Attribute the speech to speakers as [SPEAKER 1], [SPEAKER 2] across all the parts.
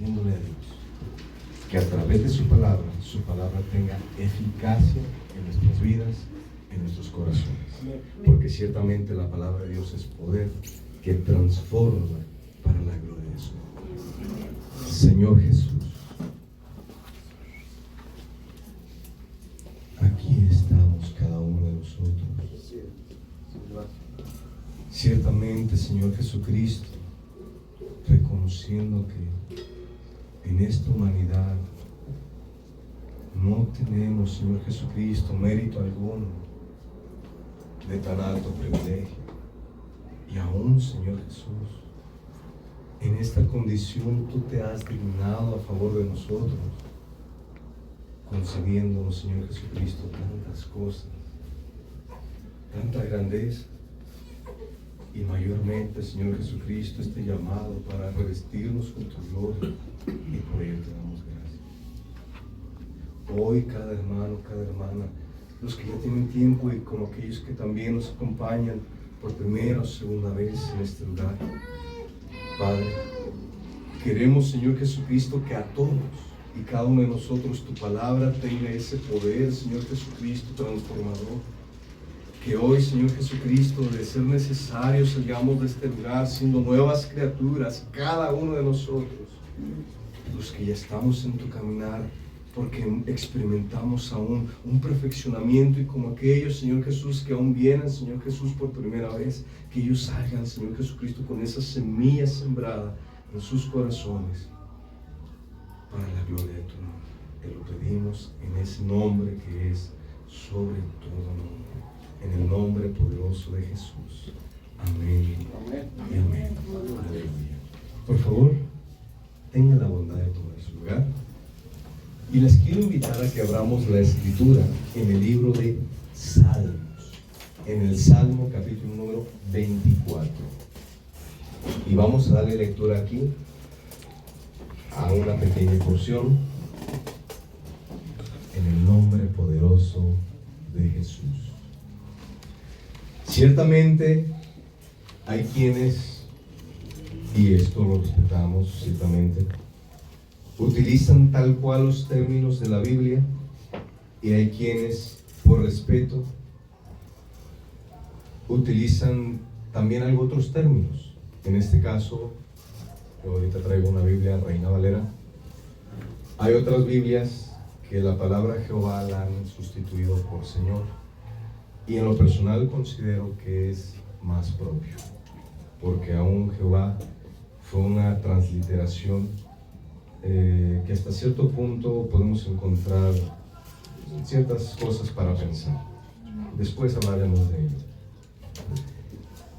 [SPEAKER 1] pidiéndole a Dios que a través de su palabra tenga eficacia en nuestras vidas, en nuestros corazones. Porque ciertamente la palabra de Dios es poder que transforma para la gloria de su nombre. Señor Jesús, aquí estamos cada uno de nosotros. Ciertamente, Señor Jesucristo, reconociendo que en esta humanidad no tenemos, Señor Jesucristo, mérito alguno de tan alto privilegio. Y aún, Señor Jesús, en esta condición tú te has dignado a favor de nosotros, concediéndonos, Señor Jesucristo, tantas cosas, tanta grandeza. Y mayormente, Señor Jesucristo, este llamado para revestirnos con tu gloria, y por ello te damos gracias. Hoy cada hermano, cada hermana, los que ya tienen tiempo y como aquellos que también nos acompañan por primera o segunda vez en este lugar, Padre, queremos, Señor Jesucristo, que a todos y cada uno de nosotros tu palabra tenga ese poder, Señor Jesucristo, transformador. Que hoy, Señor Jesucristo, de ser necesario, salgamos de este lugar siendo nuevas criaturas, cada uno de nosotros, los que ya estamos en tu caminar, porque experimentamos aún un perfeccionamiento, y como aquellos, Señor Jesús, que aún vienen, Señor Jesús, por primera vez, que ellos salgan, Señor Jesucristo, con esa semilla sembrada en sus corazones, para la gloria de tu nombre. Te lo pedimos en ese nombre que es sobre todo nombre. En el nombre poderoso de Jesús. Amén. Amén. Y amén. Aleluya. Por favor, tengan la bondad de tomar su lugar. Y les quiero invitar a que abramos la escritura en el libro de Salmos. En el Salmo capítulo número 24. Y vamos a darle lectura aquí a una pequeña porción. En el nombre poderoso de Jesús. Ciertamente hay quienes, y esto lo respetamos ciertamente, utilizan tal cual los términos de la Biblia, y hay quienes, por respeto, utilizan también algo otros términos. En este caso, yo ahorita traigo una Biblia Reina Valera. Hay otras Biblias que la palabra Jehová la han sustituido por Señor. Y en lo personal considero que es más propio, porque aún Jehová fue una transliteración que hasta cierto punto podemos encontrar ciertas cosas para pensar. Después hablaremos de ello.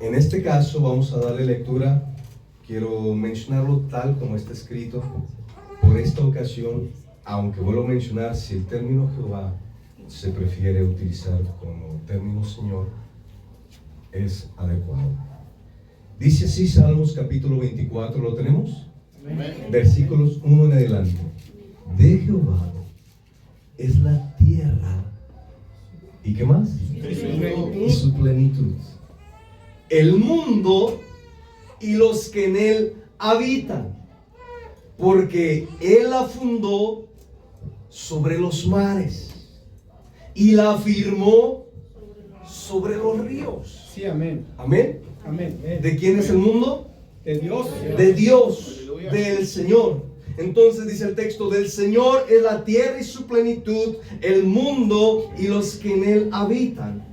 [SPEAKER 1] En este caso vamos a darle lectura. Quiero mencionarlo tal como está escrito. Por esta ocasión, aunque vuelvo a mencionar, si el término Jehová se prefiere utilizar como término Señor, es adecuado. Dice así Salmos capítulo 24, ¿lo tenemos? Amén. Versículos 1 en adelante. De Jehová es la tierra, ¿y qué más? Y su plenitud. El mundo y los que en él habitan, porque él la fundó sobre los mares y la afirmó sobre los ríos.
[SPEAKER 2] Sí, amén.
[SPEAKER 1] Amén.
[SPEAKER 2] Amén.
[SPEAKER 1] ¿De quién es el mundo?
[SPEAKER 2] De Dios.
[SPEAKER 1] De Dios, del Señor. Entonces dice el texto, del Señor es la tierra y su plenitud, el mundo y los que en él habitan.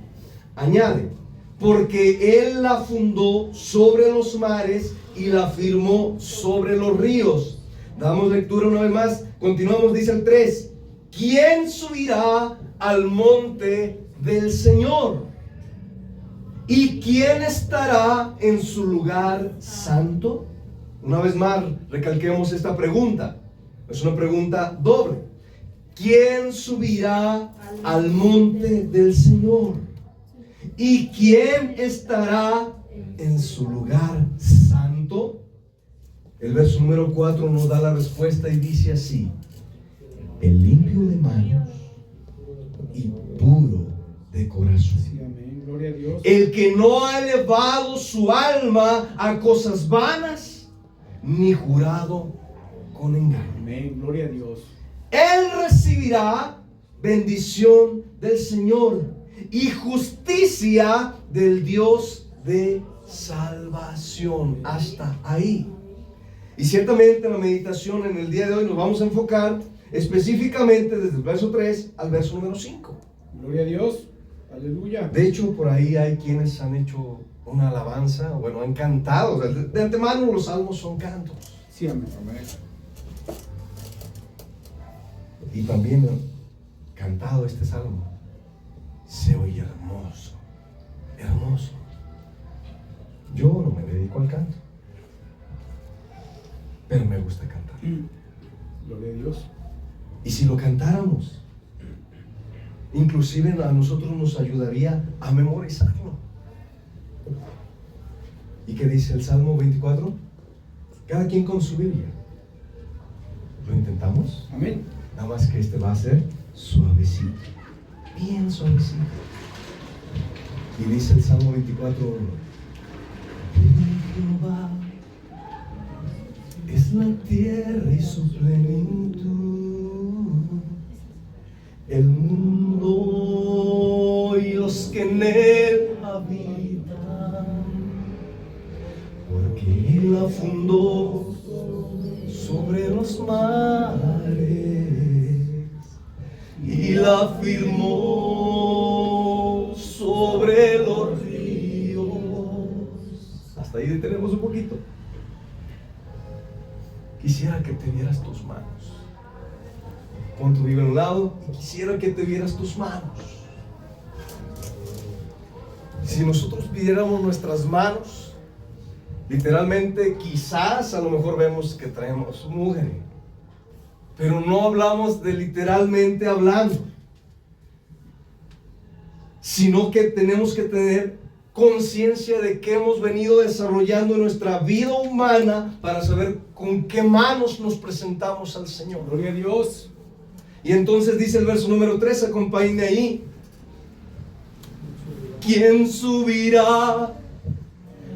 [SPEAKER 1] Añade, porque él la fundó sobre los mares y la firmó sobre los ríos. Damos lectura una vez más. Continuamos, dice el 3. ¿Quién subirá al monte del Señor? ¿Y quién estará en su lugar santo? Una vez más, recalquemos esta pregunta. Es una pregunta doble. ¿Quién subirá al monte del Señor? ¿Y quién estará en su lugar santo? El verso número 4 nos da la respuesta y dice así: el limpio de manos y puro de corazón.
[SPEAKER 2] Sí, amén. Gloria a Dios.
[SPEAKER 1] El que no ha elevado su alma a cosas vanas, ni jurado con engaño.
[SPEAKER 2] Amén. Gloria a Dios.
[SPEAKER 1] Él recibirá bendición del Señor y justicia del Dios de salvación. Hasta ahí. Y ciertamente en la meditación en el día de hoy nos vamos a enfocar específicamente desde el verso 3 al verso número 5.
[SPEAKER 2] Gloria a Dios. Aleluya.
[SPEAKER 1] De hecho, por ahí hay quienes han hecho una alabanza, bueno, han cantado. De antemano los salmos son cantos.
[SPEAKER 2] Sí, amén.
[SPEAKER 1] Y también cantado este salmo. Se oye hermoso, hermoso. Yo no me dedico al canto, pero me gusta cantar.
[SPEAKER 2] Gloria a Dios.
[SPEAKER 1] Y si lo cantáramos, inclusive a nosotros nos ayudaría a memorizarlo. ¿Y qué dice el Salmo 24? Cada quien con su Biblia. ¿Lo intentamos?
[SPEAKER 2] Amén.
[SPEAKER 1] Nada más que este va a ser suavecito, bien suavecito. Y dice el Salmo 24:1: Jehová es la tierra y su plenitud, el mundo y los que en él habitan, porque él la fundó sobre los mares y la firmó sobre los ríos. Hasta ahí detenemos un poquito. Quisiera que te vieras tus manos. Pon tu Biblia a un lado y quisiera que te vieras tus manos. Si nosotros pidiéramos nuestras manos, literalmente quizás a lo mejor vemos que traemos mugre, pero no hablamos de literalmente hablando, sino que tenemos que tener conciencia de que hemos venido desarrollando nuestra vida humana para saber con qué manos nos presentamos al Señor.
[SPEAKER 2] Gloria a Dios.
[SPEAKER 1] Y entonces dice el verso número 3, acompáñenme ahí. ¿Quién subirá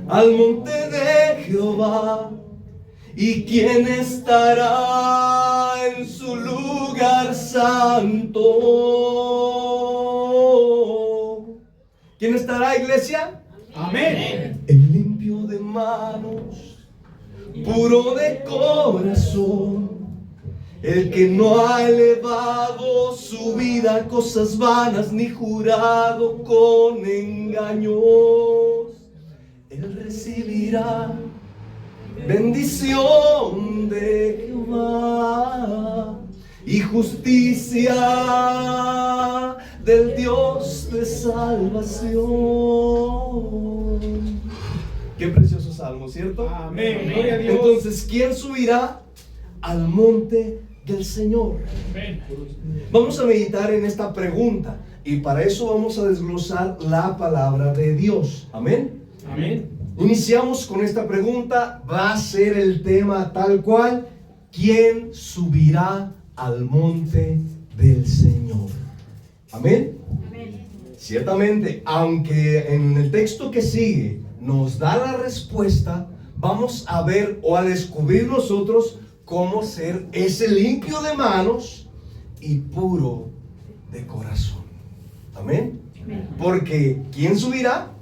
[SPEAKER 1] al monte de Jehová? ¿Y quién estará en su lugar santo? ¿Quién estará, iglesia?
[SPEAKER 2] Amén.
[SPEAKER 1] El limpio de manos, puro de corazón, el que no ha elevado su vida a cosas vanas ni jurado con engaños. Él recibirá bendición de Jehová y justicia del Dios de salvación. Qué precioso salmo, ¿cierto?
[SPEAKER 2] Amén. Gloria a Dios.
[SPEAKER 1] Entonces, ¿quién subirá al monte del Señor? Vamos a meditar en esta pregunta y para eso vamos a desglosar la palabra de Dios. Amén.
[SPEAKER 2] Amén.
[SPEAKER 1] Iniciamos con esta pregunta. Va a ser el tema tal cual: ¿quién subirá al monte del Señor? Amén. Ciertamente, aunque en el texto que sigue nos da la respuesta, vamos a ver o a descubrir nosotros cómo ser ese limpio de manos y puro de corazón. Amén. Porque ¿quién subirá?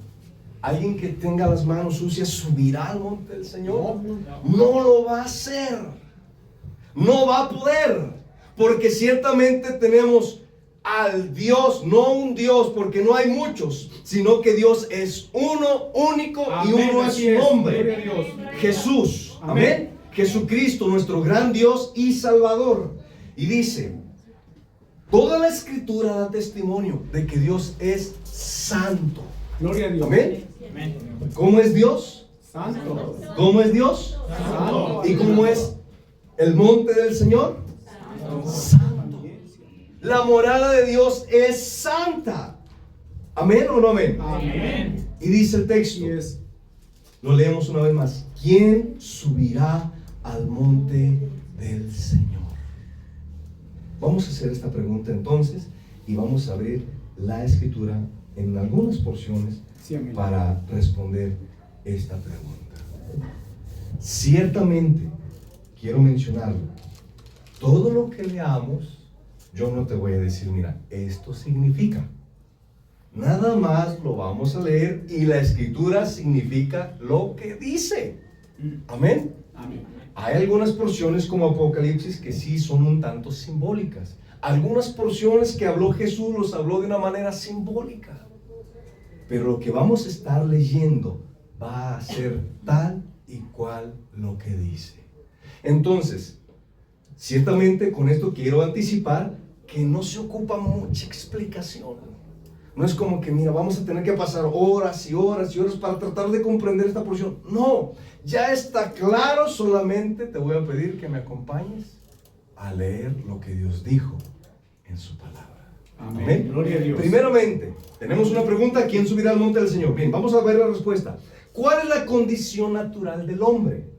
[SPEAKER 1] Alguien que tenga las manos sucias subirá al monte del Señor. No lo va a hacer. No va a poder. Porque ciertamente tenemos al Dios, no un Dios, porque no hay muchos, sino que Dios es uno, único. Amén. Y uno es su nombre. Jesús. Amén. Jesucristo, nuestro gran Dios y Salvador. Y dice: toda la Escritura da testimonio de que Dios es santo.
[SPEAKER 2] Gloria a Dios.
[SPEAKER 1] Amén. ¿Cómo es Dios?
[SPEAKER 2] Santo.
[SPEAKER 1] ¿Cómo es Dios?
[SPEAKER 2] Santo.
[SPEAKER 1] ¿Y cómo es el monte del Señor? Santo. La morada de Dios es santa. ¿Amén o no amén?
[SPEAKER 2] Amén.
[SPEAKER 1] Y dice el texto, lo leemos una vez más: ¿quién subirá al monte del Señor? Vamos a hacer esta pregunta entonces y vamos a abrir la Escritura en algunas porciones para responder esta pregunta. Ciertamente, quiero mencionarlo. Todo lo que leamos, yo no te voy a decir, mira, esto significa. Nada más lo vamos a leer y la escritura significa lo que dice. Amén.
[SPEAKER 2] Amén.
[SPEAKER 1] Hay algunas porciones como Apocalipsis que sí son un tanto simbólicas. Algunas porciones que habló Jesús los habló de una manera simbólica. Pero lo que vamos a estar leyendo va a ser tal y cual lo que dice. Entonces, ciertamente con esto quiero anticipar que no se ocupa mucha explicación. No es como que, mira, vamos a tener que pasar horas y horas y horas para tratar de comprender esta porción. No, ya está claro, solamente te voy a pedir que me acompañes a leer lo que Dios dijo en su palabra.
[SPEAKER 2] Amén.
[SPEAKER 1] Amén.
[SPEAKER 2] Gloria a Dios.
[SPEAKER 1] Primeramente, tenemos una pregunta: ¿quién subirá al monte del Señor? Bien, vamos a ver la respuesta. ¿Cuál es la condición natural del hombre?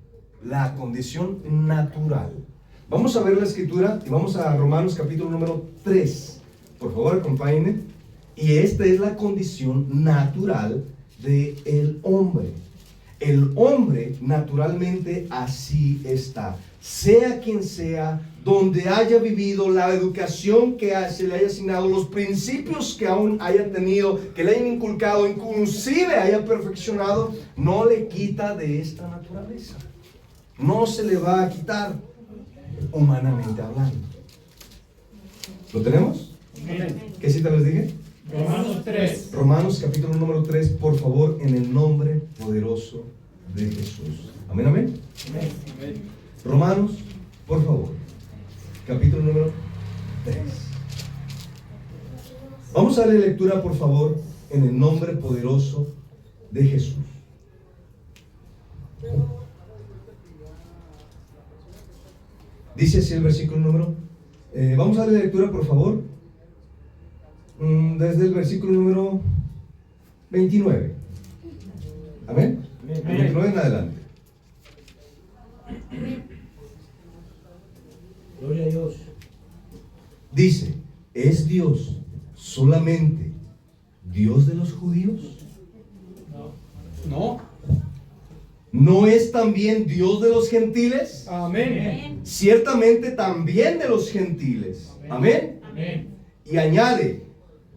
[SPEAKER 1] La condición natural. Vamos a ver la escritura y vamos a Romanos capítulo número 3. Por favor, acompáñenme. Y esta es la condición natural del hombre. El hombre naturalmente así está. Sea quien sea, donde haya vivido, la educación que se le haya asignado, los principios que aún haya tenido, que le hayan inculcado, inclusive haya perfeccionado, no le quita de esta naturaleza. No se le va a quitar, humanamente hablando. ¿Lo tenemos?
[SPEAKER 2] Amén.
[SPEAKER 1] ¿Qué cita les dije?
[SPEAKER 2] Romanos 3.
[SPEAKER 1] Romanos capítulo número 3, por favor, en el nombre poderoso de Jesús. Amén, amén.
[SPEAKER 2] Amén.
[SPEAKER 1] Romanos, por favor, capítulo número 3. Vamos a darle lectura, por favor, en el nombre poderoso de Jesús. Dice así el versículo número. Vamos a darle lectura, por favor, desde el versículo número 29. Amén. 29 en adelante.
[SPEAKER 3] Gloria a Dios.
[SPEAKER 1] Dice: ¿es Dios solamente Dios de los judíos?
[SPEAKER 2] No.
[SPEAKER 1] ¿No es también Dios de los gentiles?
[SPEAKER 2] Amén.
[SPEAKER 1] Ciertamente también de los gentiles. Amén.
[SPEAKER 2] Amén.
[SPEAKER 1] Y añade: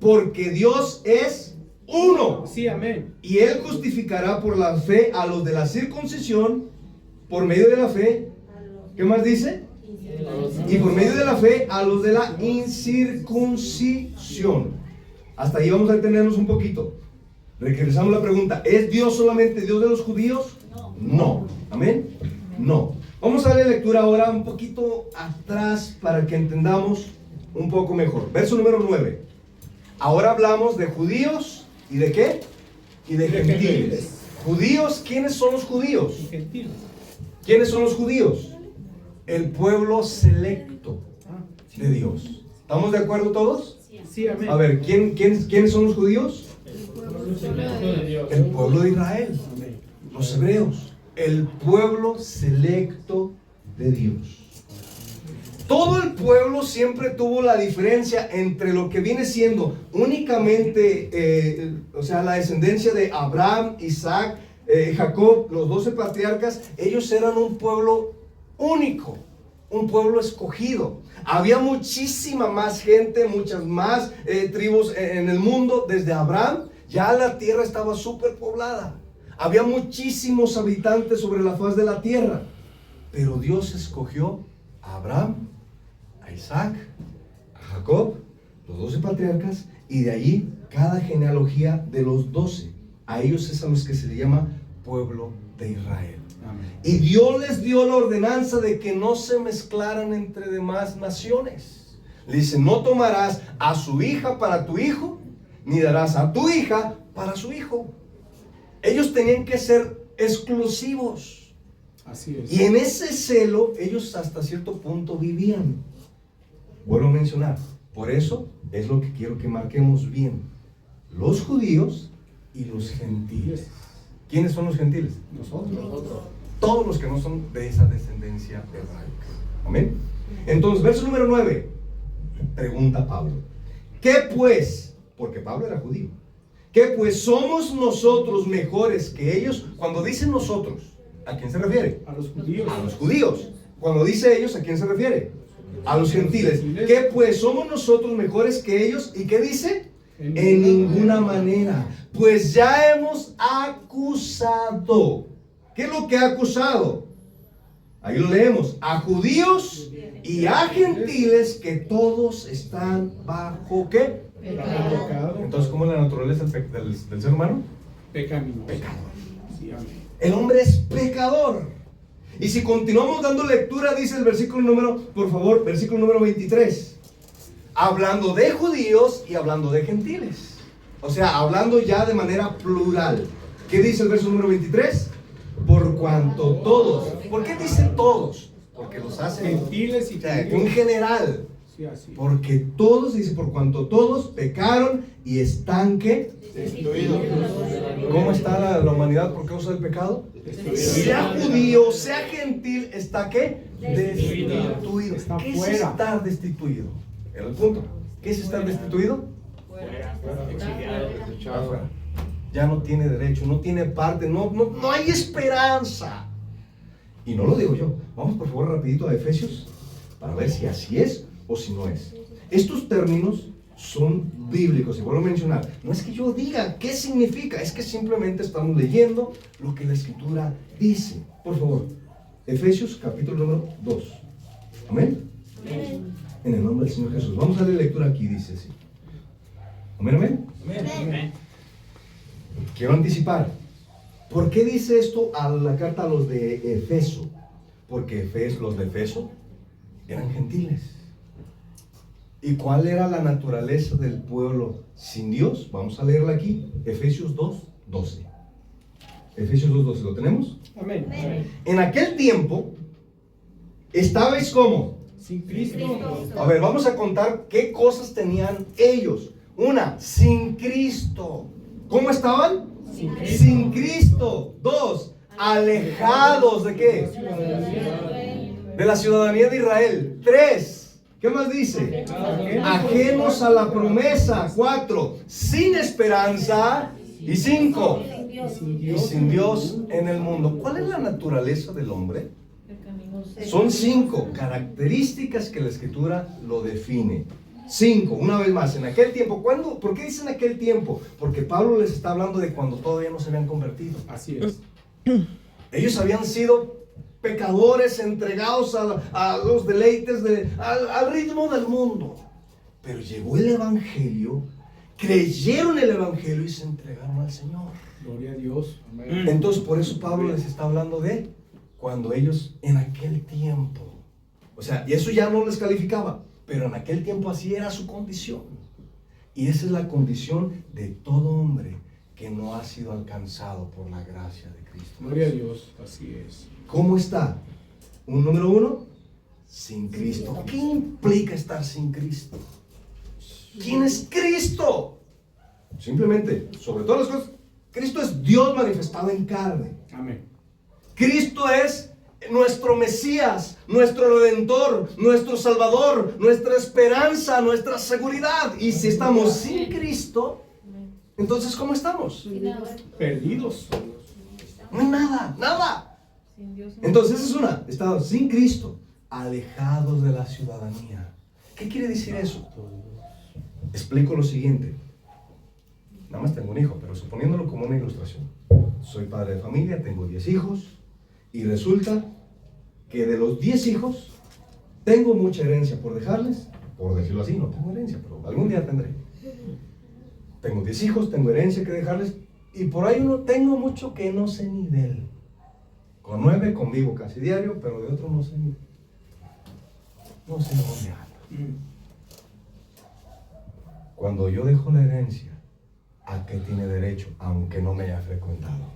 [SPEAKER 1] porque Dios es uno.
[SPEAKER 2] Sí, amén.
[SPEAKER 1] Y Él justificará por la fe a los de la circuncisión, por medio de la fe. ¿Qué más dice? Y por medio de la fe a los de la incircuncisión. Hasta ahí vamos a detenernos un poquito. Regresamos a la pregunta: ¿es Dios solamente Dios de los judíos? No. ¿Amén? No. Vamos a darle lectura ahora un poquito atrás para que entendamos un poco mejor. Verso número 9. Ahora hablamos de judíos y ¿de qué? Y de gentiles. Judíos, ¿quiénes son los judíos?
[SPEAKER 2] Gentiles.
[SPEAKER 1] ¿Quiénes son los judíos? El pueblo selecto de Dios. ¿Estamos de acuerdo todos?
[SPEAKER 2] Sí, amén.
[SPEAKER 1] A ver, ¿quiénes son los judíos? El pueblo de Israel,
[SPEAKER 2] Amén.
[SPEAKER 1] los hebreos, el pueblo selecto de Dios. Todo el pueblo siempre tuvo la diferencia entre lo que viene siendo únicamente, o sea, la descendencia de Abraham, Isaac, Jacob, los 12 patriarcas. Ellos eran un pueblo único, un pueblo escogido. Había muchísima más gente, muchas más tribus en el mundo. Desde Abraham ya la tierra estaba súper poblada. Había muchísimos habitantes sobre la faz de la tierra. Pero Dios escogió a Abraham, a Isaac, a Jacob, los 12 patriarcas, y de allí cada genealogía de los 12. A ellos es a los que se le llama pueblo de Israel.
[SPEAKER 2] Amén.
[SPEAKER 1] Y Dios les dio la ordenanza de que no se mezclaran entre demás naciones. Le dice: no tomarás a su hija para tu hijo, ni darás a tu hija para su hijo. Ellos tenían que ser exclusivos.
[SPEAKER 2] Así es.
[SPEAKER 1] Y en ese celo ellos hasta cierto punto vivían. Vuelvo a mencionar, por eso es lo que quiero que marquemos bien: los judíos y los gentiles. ¿Quiénes son los gentiles?
[SPEAKER 2] Nosotros.
[SPEAKER 1] Todos los que no son de esa descendencia hebraica. Amén. Entonces, verso número 9, pregunta Pablo: ¿qué pues? Porque Pablo era judío. ¿Qué pues? ¿Somos nosotros mejores que ellos? Cuando dicen nosotros, ¿a quién se refiere?
[SPEAKER 2] A los judíos.
[SPEAKER 1] A los judíos. Cuando dice ellos, ¿a quién se refiere? A los gentiles. ¿Qué pues? ¿Somos nosotros mejores que ellos? ¿Y qué dice? En ninguna manera. Pues ya hemos acusado. ¿Qué es lo que ha acusado? Ahí lo leemos. A judíos y a gentiles que todos están bajo ¿qué?
[SPEAKER 2] Pecado.
[SPEAKER 1] Entonces, ¿cómo es la naturaleza del ser humano?
[SPEAKER 2] Pecaminoso.
[SPEAKER 1] Pecador.
[SPEAKER 2] Sí, amén.
[SPEAKER 1] El hombre es pecador. Y si continuamos dando lectura, dice el versículo número, por favor, versículo número 23. Hablando de judíos y hablando de gentiles. O sea, hablando ya de manera plural. ¿Qué dice el verso número 23? Por cuanto todos. ¿Por qué dice todos? Porque los hace
[SPEAKER 2] Gentiles y
[SPEAKER 1] o sea, en
[SPEAKER 2] judíos.
[SPEAKER 1] general.
[SPEAKER 2] Sí, así.
[SPEAKER 1] Porque todos, dice, por cuanto todos pecaron y están ¿qué?
[SPEAKER 2] Destruidos.
[SPEAKER 1] ¿Cómo está la humanidad por causa del pecado? Sea judío, sea gentil, ¿está qué? Destituido.
[SPEAKER 2] Está
[SPEAKER 1] ¿Qué es
[SPEAKER 2] fuera.
[SPEAKER 1] estar destituido? Era el punto. ¿Qué es estar destituido? Afuera. Ya no tiene derecho, no tiene parte, no hay esperanza. Y no lo digo yo. Vamos por favor rapidito a Efesios para ver si así es o si no es. Estos términos son bíblicos, y vuelvo a mencionar, no es que yo diga qué significa, es que simplemente estamos leyendo lo que la Escritura dice. Por favor, Efesios capítulo número 2. Amén. En el nombre del Señor Jesús. Vamos a leer lectura aquí, dice así. Amén, amén.
[SPEAKER 2] Amén.
[SPEAKER 1] Quiero anticipar. ¿Por qué dice esto a la carta a los de Efeso? Porque los de Efeso eran gentiles. ¿Y cuál era la naturaleza del pueblo sin Dios? Vamos a leerla aquí, Efesios 2:12. Efesios 2:12, ¿lo tenemos?
[SPEAKER 2] Amén. Amén.
[SPEAKER 1] En aquel tiempo, estabais como.
[SPEAKER 2] Sin Cristo.
[SPEAKER 1] A ver, vamos a contar qué cosas tenían ellos. Una, sin Cristo. ¿Cómo estaban?
[SPEAKER 2] Sin Cristo.
[SPEAKER 1] Sin Cristo. Dos, alejados de qué? De la ciudadanía de Israel. Tres, ¿qué más dice? Ajenos a la promesa. Cuatro, sin esperanza. Y cinco, y sin Dios en el mundo. ¿Cuál es la naturaleza del hombre? Son 5 características que la Escritura lo define. 5, una vez más, en aquel tiempo. ¿Cuándo? ¿Por qué dicen aquel tiempo? Porque Pablo les está hablando de cuando todavía no se habían convertido.
[SPEAKER 2] Así es.
[SPEAKER 1] Ellos habían sido pecadores entregados a los deleites, al ritmo del mundo. Pero llegó el Evangelio, creyeron el Evangelio y se entregaron al Señor.
[SPEAKER 2] Gloria a Dios. Amén.
[SPEAKER 1] Entonces por eso Pablo les está hablando de cuando ellos en aquel tiempo, o sea, y eso ya no les calificaba, pero en aquel tiempo así era su condición. Y esa es la condición de todo hombre que no ha sido alcanzado por la gracia de Cristo.
[SPEAKER 2] Gloria a Dios. Así es.
[SPEAKER 1] ¿Cómo está? Un número 1, sin Cristo. ¿Qué implica estar sin Cristo? ¿Quién es Cristo? Simplemente, sobre todas las cosas, Cristo es Dios manifestado en carne.
[SPEAKER 2] Amén.
[SPEAKER 1] Cristo es nuestro Mesías, nuestro Redentor, nuestro Salvador, nuestra esperanza, nuestra seguridad. Y si estamos sin Cristo, entonces ¿cómo estamos?
[SPEAKER 2] Perdidos.
[SPEAKER 1] No hay nada, nada. Entonces es una, estamos sin Cristo, alejados de la ciudadanía. ¿Qué quiere decir eso? Explico lo siguiente. Nada más tengo un hijo, pero suponiéndolo como una ilustración. Soy padre de familia, tengo 10 hijos. Y resulta que de los 10 hijos, tengo mucha herencia por dejarles. Por decirlo así, no tengo herencia, pero algún día tendré. Tengo 10 hijos, tengo herencia que dejarles. Y por ahí uno tengo mucho que no sé ni de él. Con 9 convivo casi diario, pero de otro no sé ni. No sé dónde anda. Cuando yo dejo la herencia, ¿a qué tiene derecho? Aunque no me haya frecuentado.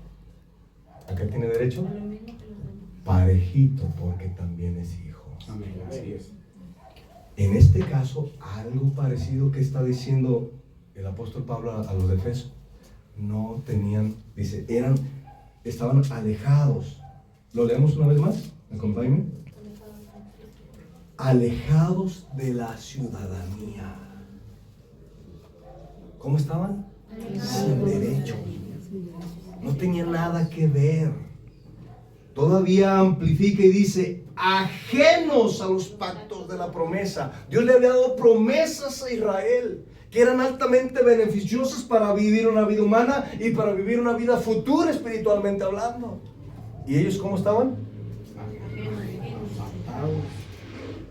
[SPEAKER 1] ¿A qué tiene derecho? Parejito, porque también es hijo.
[SPEAKER 2] Amén. Así es.
[SPEAKER 1] En este caso, algo parecido que está diciendo el apóstol Pablo a los de Efeso. No tenían, dice, estaban alejados. ¿Lo leemos una vez más? Acompáñenme. Alejados de la ciudadanía. ¿Cómo estaban? Sin derecho. No tenía nada que ver. todavía amplifica y dice, ajenos a los pactos de la promesa. Dios le había dado promesas a Israel que eran altamente beneficiosas para vivir una vida humana y para vivir una vida futura espiritualmente hablando. ¿Y ellos cómo estaban?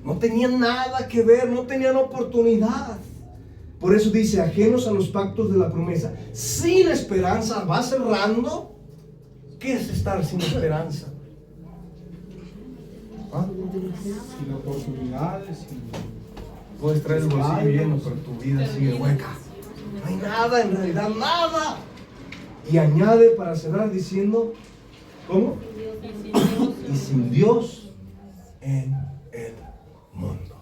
[SPEAKER 1] No tenían nada que ver, no tenían oportunidad. Por eso dice, ajenos a los pactos de la promesa, sin esperanza. Va cerrando. ¿Qué es estar sin esperanza? ¿Ah?
[SPEAKER 2] Sin oportunidades,
[SPEAKER 1] Puedes traer el bolsillo lleno, pero tu vida sigue hueca. No hay nada, en realidad nada. Y añade para cerrar diciendo, ¿cómo? Y sin Dios en el mundo.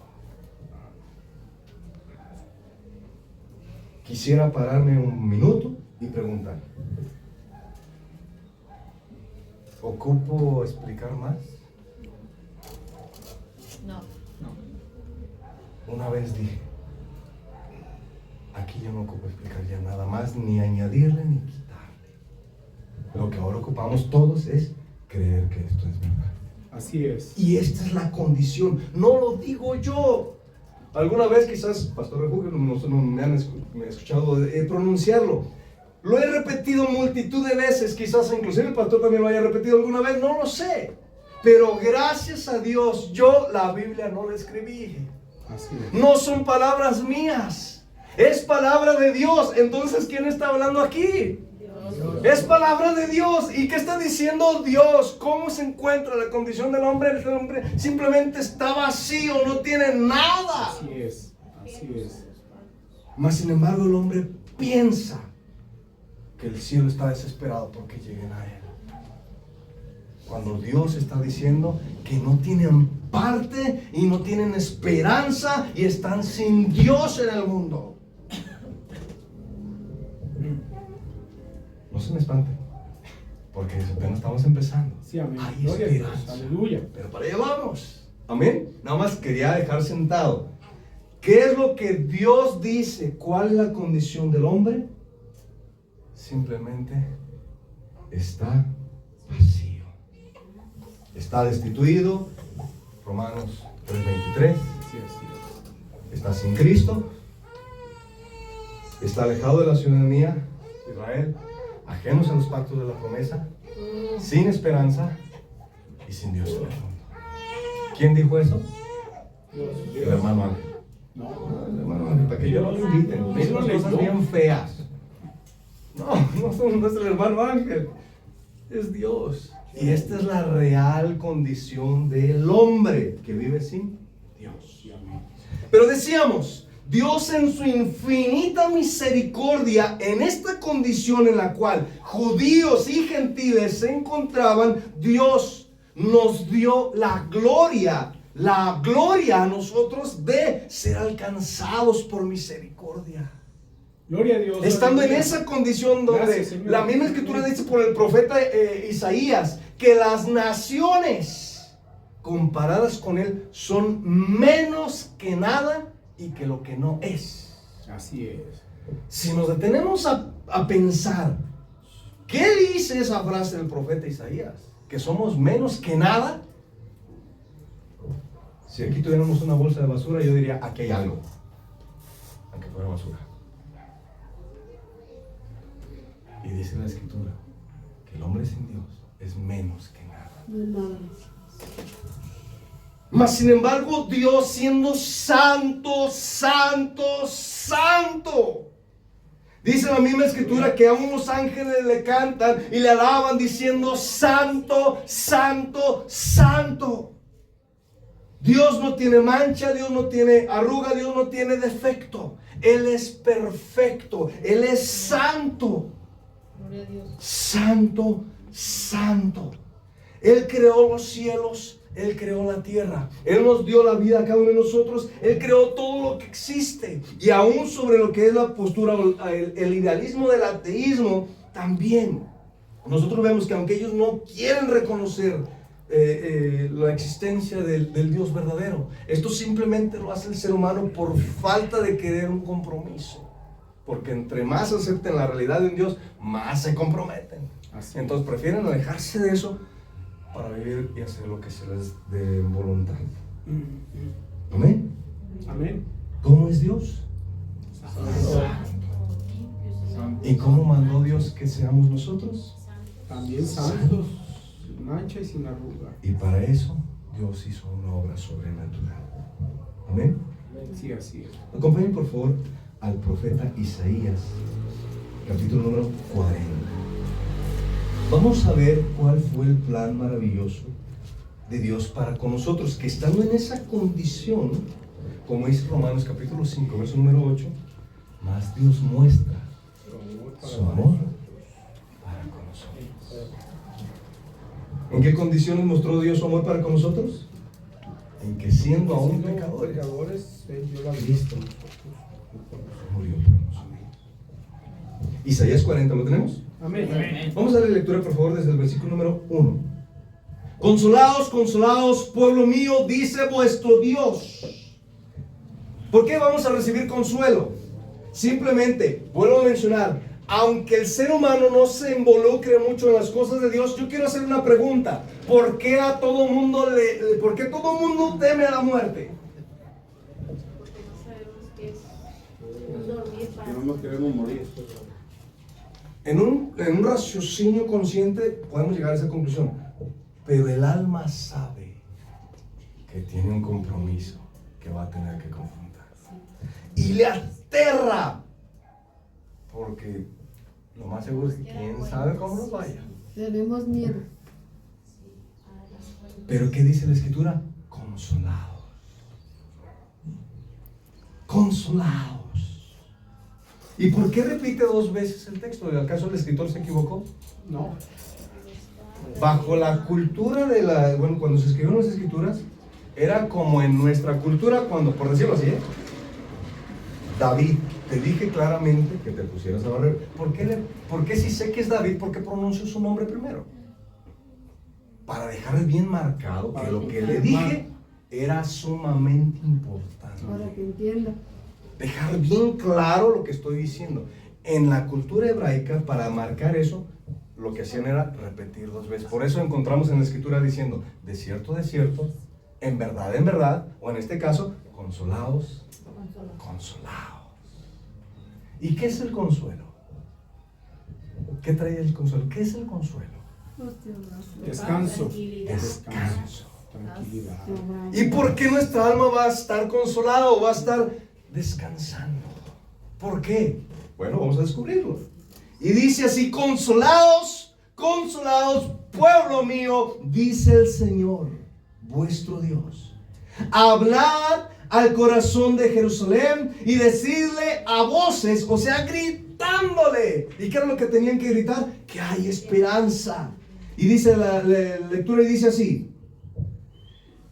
[SPEAKER 1] Quisiera pararme un minuto y preguntar, ¿ocupo explicar más?
[SPEAKER 3] No.
[SPEAKER 1] Una vez dije, aquí yo no ocupo explicar ya nada más, ni añadirle ni quitarle. Lo que ahora ocupamos todos es creer que esto es verdad.
[SPEAKER 2] así es.
[SPEAKER 1] Y esta es la condición, no lo digo yo. Alguna vez quizás, Pastor Refugio, me han escuchado pronunciarlo. Lo he repetido multitud de veces, quizás inclusive el pastor también lo haya repetido alguna vez, no lo sé. Pero gracias a Dios, yo la Biblia no la escribí.
[SPEAKER 2] Así es.
[SPEAKER 1] No son palabras mías, es palabra de Dios. Entonces, ¿quién está hablando aquí?
[SPEAKER 3] Dios.
[SPEAKER 1] Es palabra de Dios. ¿Y qué está diciendo Dios? ¿Cómo se encuentra la condición del hombre? El hombre simplemente está vacío, no tiene nada.
[SPEAKER 2] Así es. Así es.
[SPEAKER 1] Mas sin embargo el hombre piensa que el cielo está desesperado porque lleguen a él. Cuando Dios está diciendo que no tienen parte y no tienen esperanza y están sin Dios en el mundo. No se me espanten, porque apenas estamos empezando.
[SPEAKER 2] Sí, amén.
[SPEAKER 1] Hay
[SPEAKER 2] Gloria a Dios.
[SPEAKER 1] esperanza.
[SPEAKER 2] Aleluya.
[SPEAKER 1] Pero para allá vamos. Amén. Nada más quería dejar sentado. ¿Qué es lo que Dios dice? ¿Cuál es la condición del hombre? Simplemente está vacío. Está destituido. Romanos 3:23.
[SPEAKER 2] Sí, así es.
[SPEAKER 1] Está sin Cristo. Está alejado de la ciudadanía de Israel. Ajenos a los pactos de la promesa. Sin esperanza. Y sin Dios en el mundo. ¿Quién dijo eso?
[SPEAKER 2] Dios.
[SPEAKER 1] El hermano Ángel.
[SPEAKER 2] No.
[SPEAKER 1] El hermano Ángel, para que yo no lo inviten. Dicen unas cosas bien feas. No es el hermano Ángel. Es Dios. Y esta es la real condición del hombre que vive sin Dios.
[SPEAKER 2] Sí, amén.
[SPEAKER 1] Pero decíamos, Dios en su infinita misericordia, en esta condición en la cual judíos y gentiles se encontraban, Dios nos dio la gloria a nosotros de ser alcanzados por misericordia.
[SPEAKER 2] Gloria a Dios.
[SPEAKER 1] Estando en
[SPEAKER 2] aleluya.
[SPEAKER 1] esa condición donde
[SPEAKER 2] Gracias, Señor.
[SPEAKER 1] la misma escritura dice por el profeta Isaías que las naciones comparadas con él son menos que nada y que lo que no es.
[SPEAKER 2] Así es.
[SPEAKER 1] Si nos detenemos a pensar, ¿qué dice esa frase del profeta Isaías? Que somos menos que nada. Si aquí tuviéramos una bolsa de basura, yo diría, aquí hay algo, aunque fuera basura. Y dice la escritura que el hombre sin Dios es menos que nada. Mas sin embargo, Dios siendo santo, santo, santo. Dice la misma escritura que aún los ángeles le cantan y le alaban diciendo santo, santo, santo. Dios no tiene mancha, Dios no tiene arruga, Dios no tiene defecto. Él es perfecto, Él es santo.
[SPEAKER 3] Gloria a Dios.
[SPEAKER 1] Santo, santo. Él creó los cielos, Él creó la tierra. Él nos dio la vida a cada uno de nosotros. Él creó todo lo que existe. Y aún sobre lo que es la postura, el idealismo del ateísmo, también. Nosotros vemos que aunque ellos no quieren reconocer la existencia del Dios verdadero, esto simplemente lo hace el ser humano por falta de querer un compromiso. Porque entre más acepten la realidad de un Dios, más se comprometen.
[SPEAKER 2] Así
[SPEAKER 1] Entonces prefieren alejarse de eso para vivir y hacer lo que se les dé voluntad. Amén.
[SPEAKER 2] Amén.
[SPEAKER 1] ¿Cómo es Dios? ¿Y cómo mandó Dios que seamos nosotros?
[SPEAKER 2] También santos, sin mancha y sin arruga.
[SPEAKER 1] Y para eso Dios hizo una obra sobrenatural. Amén.
[SPEAKER 2] Sí, así es.
[SPEAKER 1] Acompañen por favor al profeta Isaías, capítulo número 40. Vamos a ver cuál fue el plan maravilloso de Dios para con nosotros, que estando en esa condición, como dice Romanos capítulo 5, verso número 8, más Dios muestra su amor para con nosotros. ¿En qué condiciones mostró Dios su amor para con nosotros? En que siendo aún pecadores,
[SPEAKER 2] Él dio la vida.
[SPEAKER 1] Cristo murió por nosotros. Isaías 40, ¿lo tenemos?
[SPEAKER 2] Amén.
[SPEAKER 1] Vamos a la lectura por favor desde el versículo número 1. Consolaos, consolaos, pueblo mío, dice vuestro Dios. ¿Por qué vamos a recibir consuelo? Simplemente, vuelvo a mencionar, aunque el ser humano no se involucre mucho en las cosas de Dios, yo quiero hacer una pregunta. ¿Por qué todo mundo teme a la muerte?
[SPEAKER 3] Porque no sabemos qué es dormir para.
[SPEAKER 2] Que no nos queremos morir.
[SPEAKER 1] En un raciocinio consciente podemos llegar a esa conclusión. Pero el alma sabe que tiene un compromiso que va a tener que confrontar. Y le aterra. Porque lo más seguro es que quién sabe cómo nos vaya.
[SPEAKER 3] Tenemos miedo.
[SPEAKER 1] Pero ¿qué dice la Escritura? Consolados. Consolados. ¿Y por qué repite dos veces el texto? ¿Acaso el escritor se equivocó?
[SPEAKER 2] No.
[SPEAKER 1] Bajo la cultura cuando se escribieron las escrituras, era como en nuestra cultura cuando, por decirlo así, David, te dije claramente que te pusieras a barrer. ¿Por qué si sé que es David, por qué pronuncio su nombre primero? Para dejar bien marcado que lo que le dije era sumamente importante.
[SPEAKER 3] Para que entienda.
[SPEAKER 1] Dejar bien claro lo que estoy diciendo. En la cultura hebraica, para marcar eso, lo que hacían era repetir dos veces. Por eso encontramos en la escritura diciendo, de cierto, en verdad, o en este caso, consolaos, consolaos. ¿Y qué es el consuelo? ¿Qué trae el consuelo? ¿Qué es el consuelo?
[SPEAKER 2] Descanso.
[SPEAKER 1] Descanso.
[SPEAKER 2] Tranquilidad.
[SPEAKER 1] ¿Y por qué nuestra alma va a estar consolada o va a estar descansando? ¿Por qué? Bueno, vamos a descubrirlo. Y dice así, consolaos, consolaos, pueblo mío, dice el Señor, vuestro Dios. Hablad al corazón de Jerusalén y decidle a voces, o sea, gritándole. ¿Y qué era lo que tenían que gritar? Que hay esperanza. Y dice la lectura y dice así,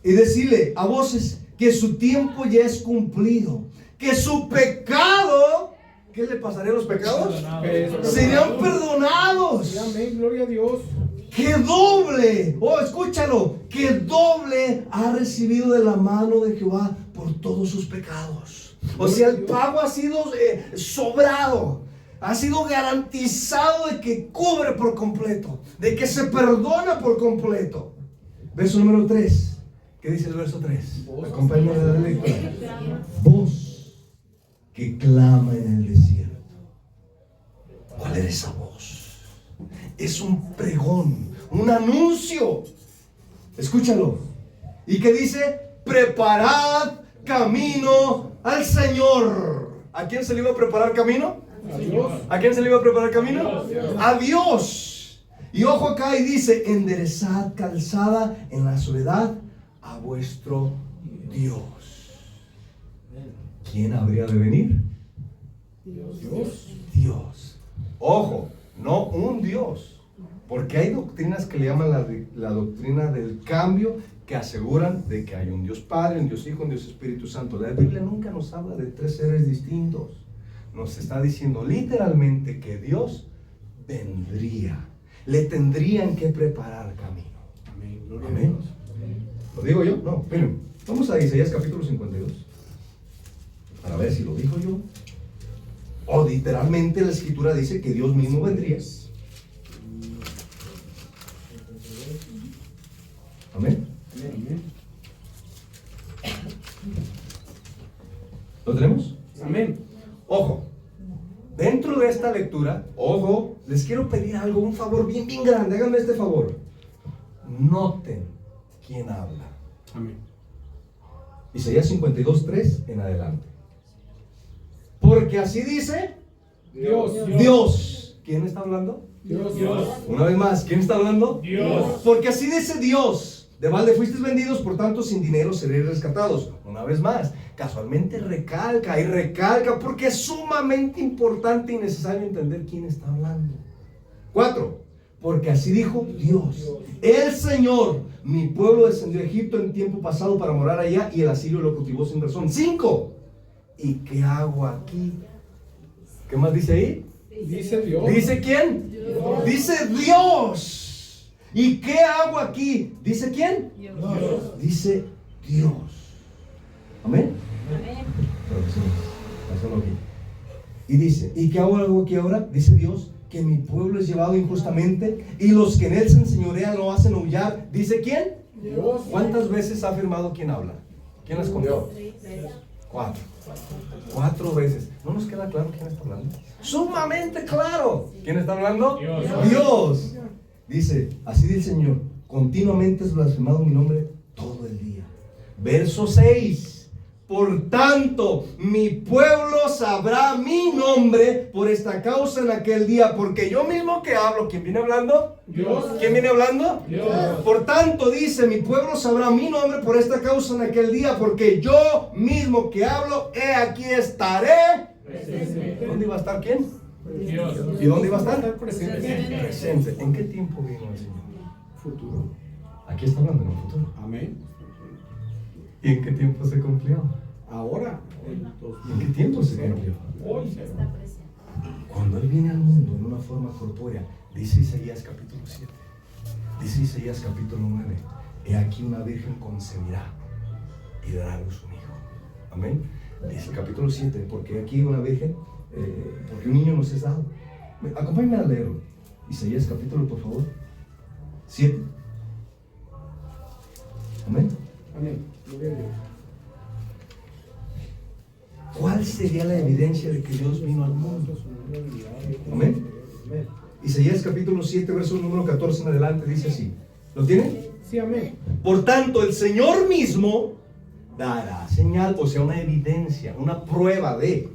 [SPEAKER 1] y decirle a voces que su tiempo ya es cumplido, que su pecado, ¿qué le pasaría a los pecados? Serían perdonados.
[SPEAKER 2] Sí, amén, gloria a Dios.
[SPEAKER 1] Que doble, escúchalo, que doble ha recibido de la mano de Jehová por todos sus pecados. O sea, el pago ha sido sobrado, ha sido garantizado de que cubre por completo, de que se perdona por completo. Verso número 3. ¿Qué dice el verso 3? Acompáñame a la lectura. Voz que clama en el desierto. ¿Cuál es esa voz? Es un pregón, un anuncio. Escúchalo. ¿Y qué dice? Preparad camino al Señor. ¿A quién se le iba a preparar camino?
[SPEAKER 2] A Dios.
[SPEAKER 1] ¿A quién se le iba a preparar camino? A Dios. Y ojo acá y dice, enderezad calzada en la soledad a vuestro Dios. ¿Quién habría de venir?
[SPEAKER 2] Dios.
[SPEAKER 1] Dios. Ojo, no un Dios. Porque hay doctrinas que le llaman la doctrina del cambio, que aseguran de que hay un Dios Padre, un Dios Hijo, un Dios Espíritu Santo. La Biblia nunca nos habla de tres seres distintos. Nos está diciendo literalmente que Dios vendría. Le tendrían que preparar camino.
[SPEAKER 2] Amén, gloria a
[SPEAKER 1] Amén.
[SPEAKER 2] Dios.
[SPEAKER 1] ¿Lo digo yo? No, miren, vamos a Isaías capítulo 52 para ver si lo digo yo o literalmente la escritura dice que Dios mismo vendría. Amén.
[SPEAKER 2] Amén.
[SPEAKER 1] ¿Lo tenemos?
[SPEAKER 2] Amén.
[SPEAKER 1] Ojo, dentro de esta lectura, ojo, les quiero pedir algo, un favor bien, bien grande. Háganme este favor. Noten quién habla.
[SPEAKER 2] Amén.
[SPEAKER 1] Isaías 52:3 en adelante. Porque así dice
[SPEAKER 2] Dios.
[SPEAKER 1] Dios. ¿Quién está hablando?
[SPEAKER 2] Dios.
[SPEAKER 1] Una vez más, ¿quién está hablando?
[SPEAKER 2] Dios.
[SPEAKER 1] Porque así dice Dios. De balde fuisteis vendidos, por tanto sin dinero seréis rescatados. Una vez más, casualmente recalca y recalca porque es sumamente importante y necesario entender quién está hablando. 4. Porque así dijo Dios, el Señor, mi pueblo descendió a Egipto en tiempo pasado para morar allá y el asirio lo cultivó sin razón. 5. ¿Y qué hago aquí? ¿Qué más dice ahí?
[SPEAKER 2] Dice Dios.
[SPEAKER 1] ¿Dice quién?
[SPEAKER 3] Dios.
[SPEAKER 1] Dice Dios. ¿Y qué hago aquí? ¿Dice quién?
[SPEAKER 3] Dios.
[SPEAKER 1] Dice Dios. Amén.
[SPEAKER 3] Amén.
[SPEAKER 1] Hazlo aquí. Y dice, ¿y qué hago aquí ahora? Dice Dios, que mi pueblo es llevado injustamente y los que en él se enseñorean lo hacen aullar. ¿Dice quién?
[SPEAKER 2] Dios.
[SPEAKER 1] ¿Cuántas veces ha afirmado quién habla? ¿Quién las contó? 4. 4 veces. ¿No nos queda claro quién está hablando? Sumamente claro. ¿Quién está hablando? Dios. Dice, así dice el Señor, continuamente es blasfemado mi nombre todo el día. Verso 6. Por tanto, mi pueblo sabrá mi nombre por esta causa en aquel día, porque yo mismo que hablo, ¿quién viene hablando?
[SPEAKER 2] Dios.
[SPEAKER 1] ¿Quién viene hablando?
[SPEAKER 2] Dios.
[SPEAKER 1] Por tanto, dice, mi pueblo sabrá mi nombre por esta causa en aquel día, porque yo mismo que hablo, he aquí estaré. ¿Dónde iba a estar quién?
[SPEAKER 2] Dios.
[SPEAKER 1] ¿Y dónde iba a estar?
[SPEAKER 2] Presente.
[SPEAKER 1] Presente. ¿En qué tiempo vino el Señor?
[SPEAKER 2] Futuro.
[SPEAKER 1] Aquí está hablando en el futuro.
[SPEAKER 2] Amén.
[SPEAKER 1] ¿Y en qué tiempo se cumplió?
[SPEAKER 2] Ahora.
[SPEAKER 1] ¿En qué tiempo se cumplió?
[SPEAKER 2] Hoy.
[SPEAKER 3] Está presente.
[SPEAKER 1] Cuando Él viene al mundo en una forma corpórea, dice Isaías capítulo 7, dice Isaías capítulo 9, he aquí una virgen concebirá y dará a luz un hijo. Amén. Dice el capítulo 7, porque aquí una virgen, porque un niño nos es dado. Acompáñame a leerlo. Isaías capítulo, por favor, 7. Amén.
[SPEAKER 2] Amén. Gloria a Dios.
[SPEAKER 1] ¿Cuál sería la evidencia de que Dios vino al mundo? Amén. Isaías capítulo 7, verso número 14 en adelante dice así. ¿Lo tienen?
[SPEAKER 2] Sí, amén.
[SPEAKER 1] Por tanto, el Señor mismo dará señal, o sea, una evidencia, una prueba de.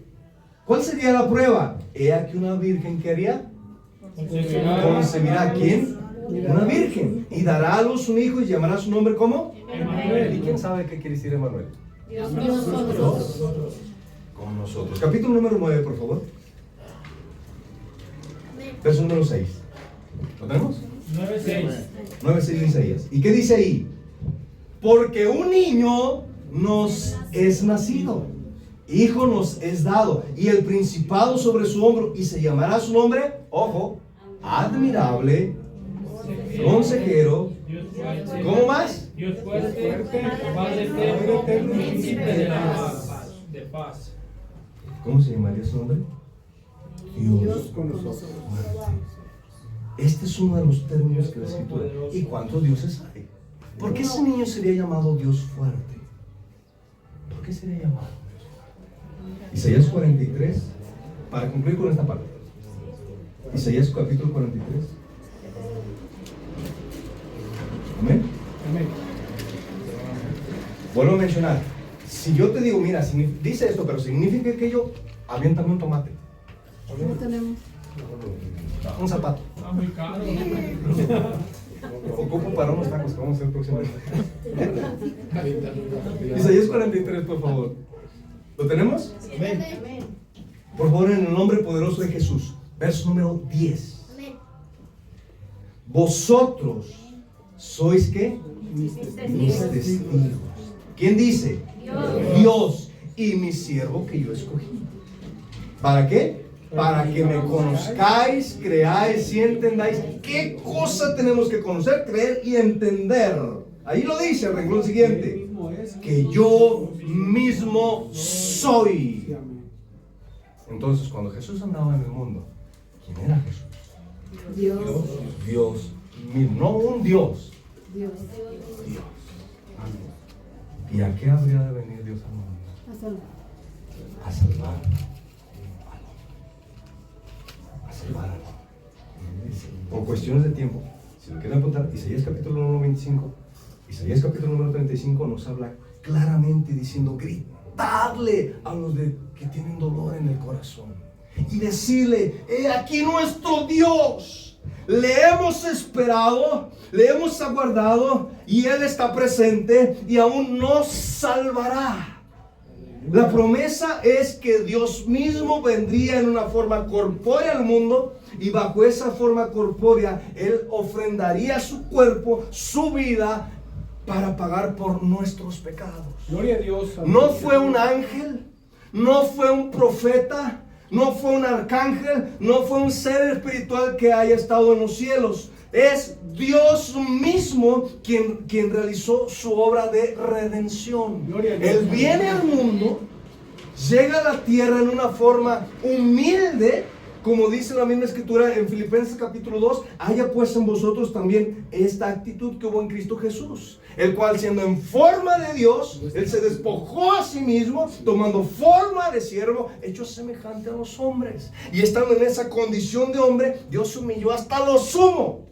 [SPEAKER 1] ¿Cuál sería la prueba? He aquí una virgen que haría. ¿Concebirá a quién? Una virgen. Y dará a luz un hijo y llamará su nombre ¿cómo?
[SPEAKER 2] Emanuel.
[SPEAKER 1] ¿Y quién sabe qué quiere decir Emanuel?
[SPEAKER 3] Dios con nosotros.
[SPEAKER 1] Con nosotros. Capítulo número 9, por favor. Verso número 6. ¿Lo tenemos?
[SPEAKER 2] 9:6.
[SPEAKER 1] 9:6 de Isaías. ¿Y qué dice ahí? Porque un niño nos es nacido, hijo nos es dado, y el principado sobre su hombro, y se llamará su nombre, ojo, admirable, consejero, ¿cómo más?
[SPEAKER 4] Dios fuerte, Padre eterno, príncipe de paz.
[SPEAKER 1] ¿Cómo se llamaría su nombre? Dios.
[SPEAKER 2] Dios con nosotros.
[SPEAKER 1] Este es uno de los términos que la escritura. ¿Y cuántos dioses hay? ¿Por qué ese niño sería llamado Dios fuerte? ¿Por qué sería llamado Dios fuerte? Isaías 43, para cumplir con esta parte. Isaías capítulo 43. Amén.
[SPEAKER 2] Amén.
[SPEAKER 1] Vuelvo a mencionar. Si yo te digo, mira, dice esto, pero significa que yo aviéntame un tomate.
[SPEAKER 3] ¿Cómo tenemos?
[SPEAKER 1] Un zapato.
[SPEAKER 4] Está muy caro.
[SPEAKER 1] Ocupo para unos tacos que vamos a hacer próximamente. Isaías 43, por favor. ¿Lo tenemos?
[SPEAKER 2] Amén.
[SPEAKER 1] Por favor, en el nombre poderoso de Jesús. Verso número 10. Vosotros sois ¿qué? Mis testigos. ¿Quién dice? Dios. Y mi siervo que yo escogí. ¿Para qué? Para que me conozcáis, creáis y entendáis. ¿Qué cosa tenemos que conocer, creer y entender? Ahí lo dice el renglón siguiente. Que yo mismo soy.
[SPEAKER 2] Sí, amén.
[SPEAKER 1] Entonces, cuando Jesús andaba en el mundo, ¿quién era Jesús?
[SPEAKER 3] Dios.
[SPEAKER 1] Dios mismo, no un Dios,
[SPEAKER 3] Dios.
[SPEAKER 1] Dios. ¿Y a qué habría de venir Dios al mundo? A salvar al hombre. A salvar al hombre. Por cuestiones de tiempo, si lo quieren apuntar, Isaías capítulo número 25, Isaías capítulo número 35 nos habla claramente diciendo: gritadle a los que tienen dolor en el corazón y decirle: he aquí nuestro Dios. Le hemos esperado, le hemos aguardado y Él está presente y aún nos salvará. La promesa es que Dios mismo vendría en una forma corpórea al mundo, y bajo esa forma corpórea Él ofrendaría su cuerpo, su vida, para pagar por nuestros pecados.
[SPEAKER 2] Gloria a Dios.
[SPEAKER 1] No fue un ángel, no fue un profeta, no fue un arcángel, no fue un ser espiritual que haya estado en los cielos. Es Dios mismo quien realizó su obra de redención.
[SPEAKER 2] Gloria a Dios.
[SPEAKER 1] Él viene al mundo, llega a la tierra en una forma humilde, como dice la misma escritura en Filipenses capítulo 2, haya pues en vosotros también esta actitud que hubo en Cristo Jesús, el cual, siendo en forma de Dios, Él se despojó a sí mismo, tomando forma de siervo, hecho semejante a los hombres. Y estando en esa condición de hombre, Dios se humilló hasta lo sumo,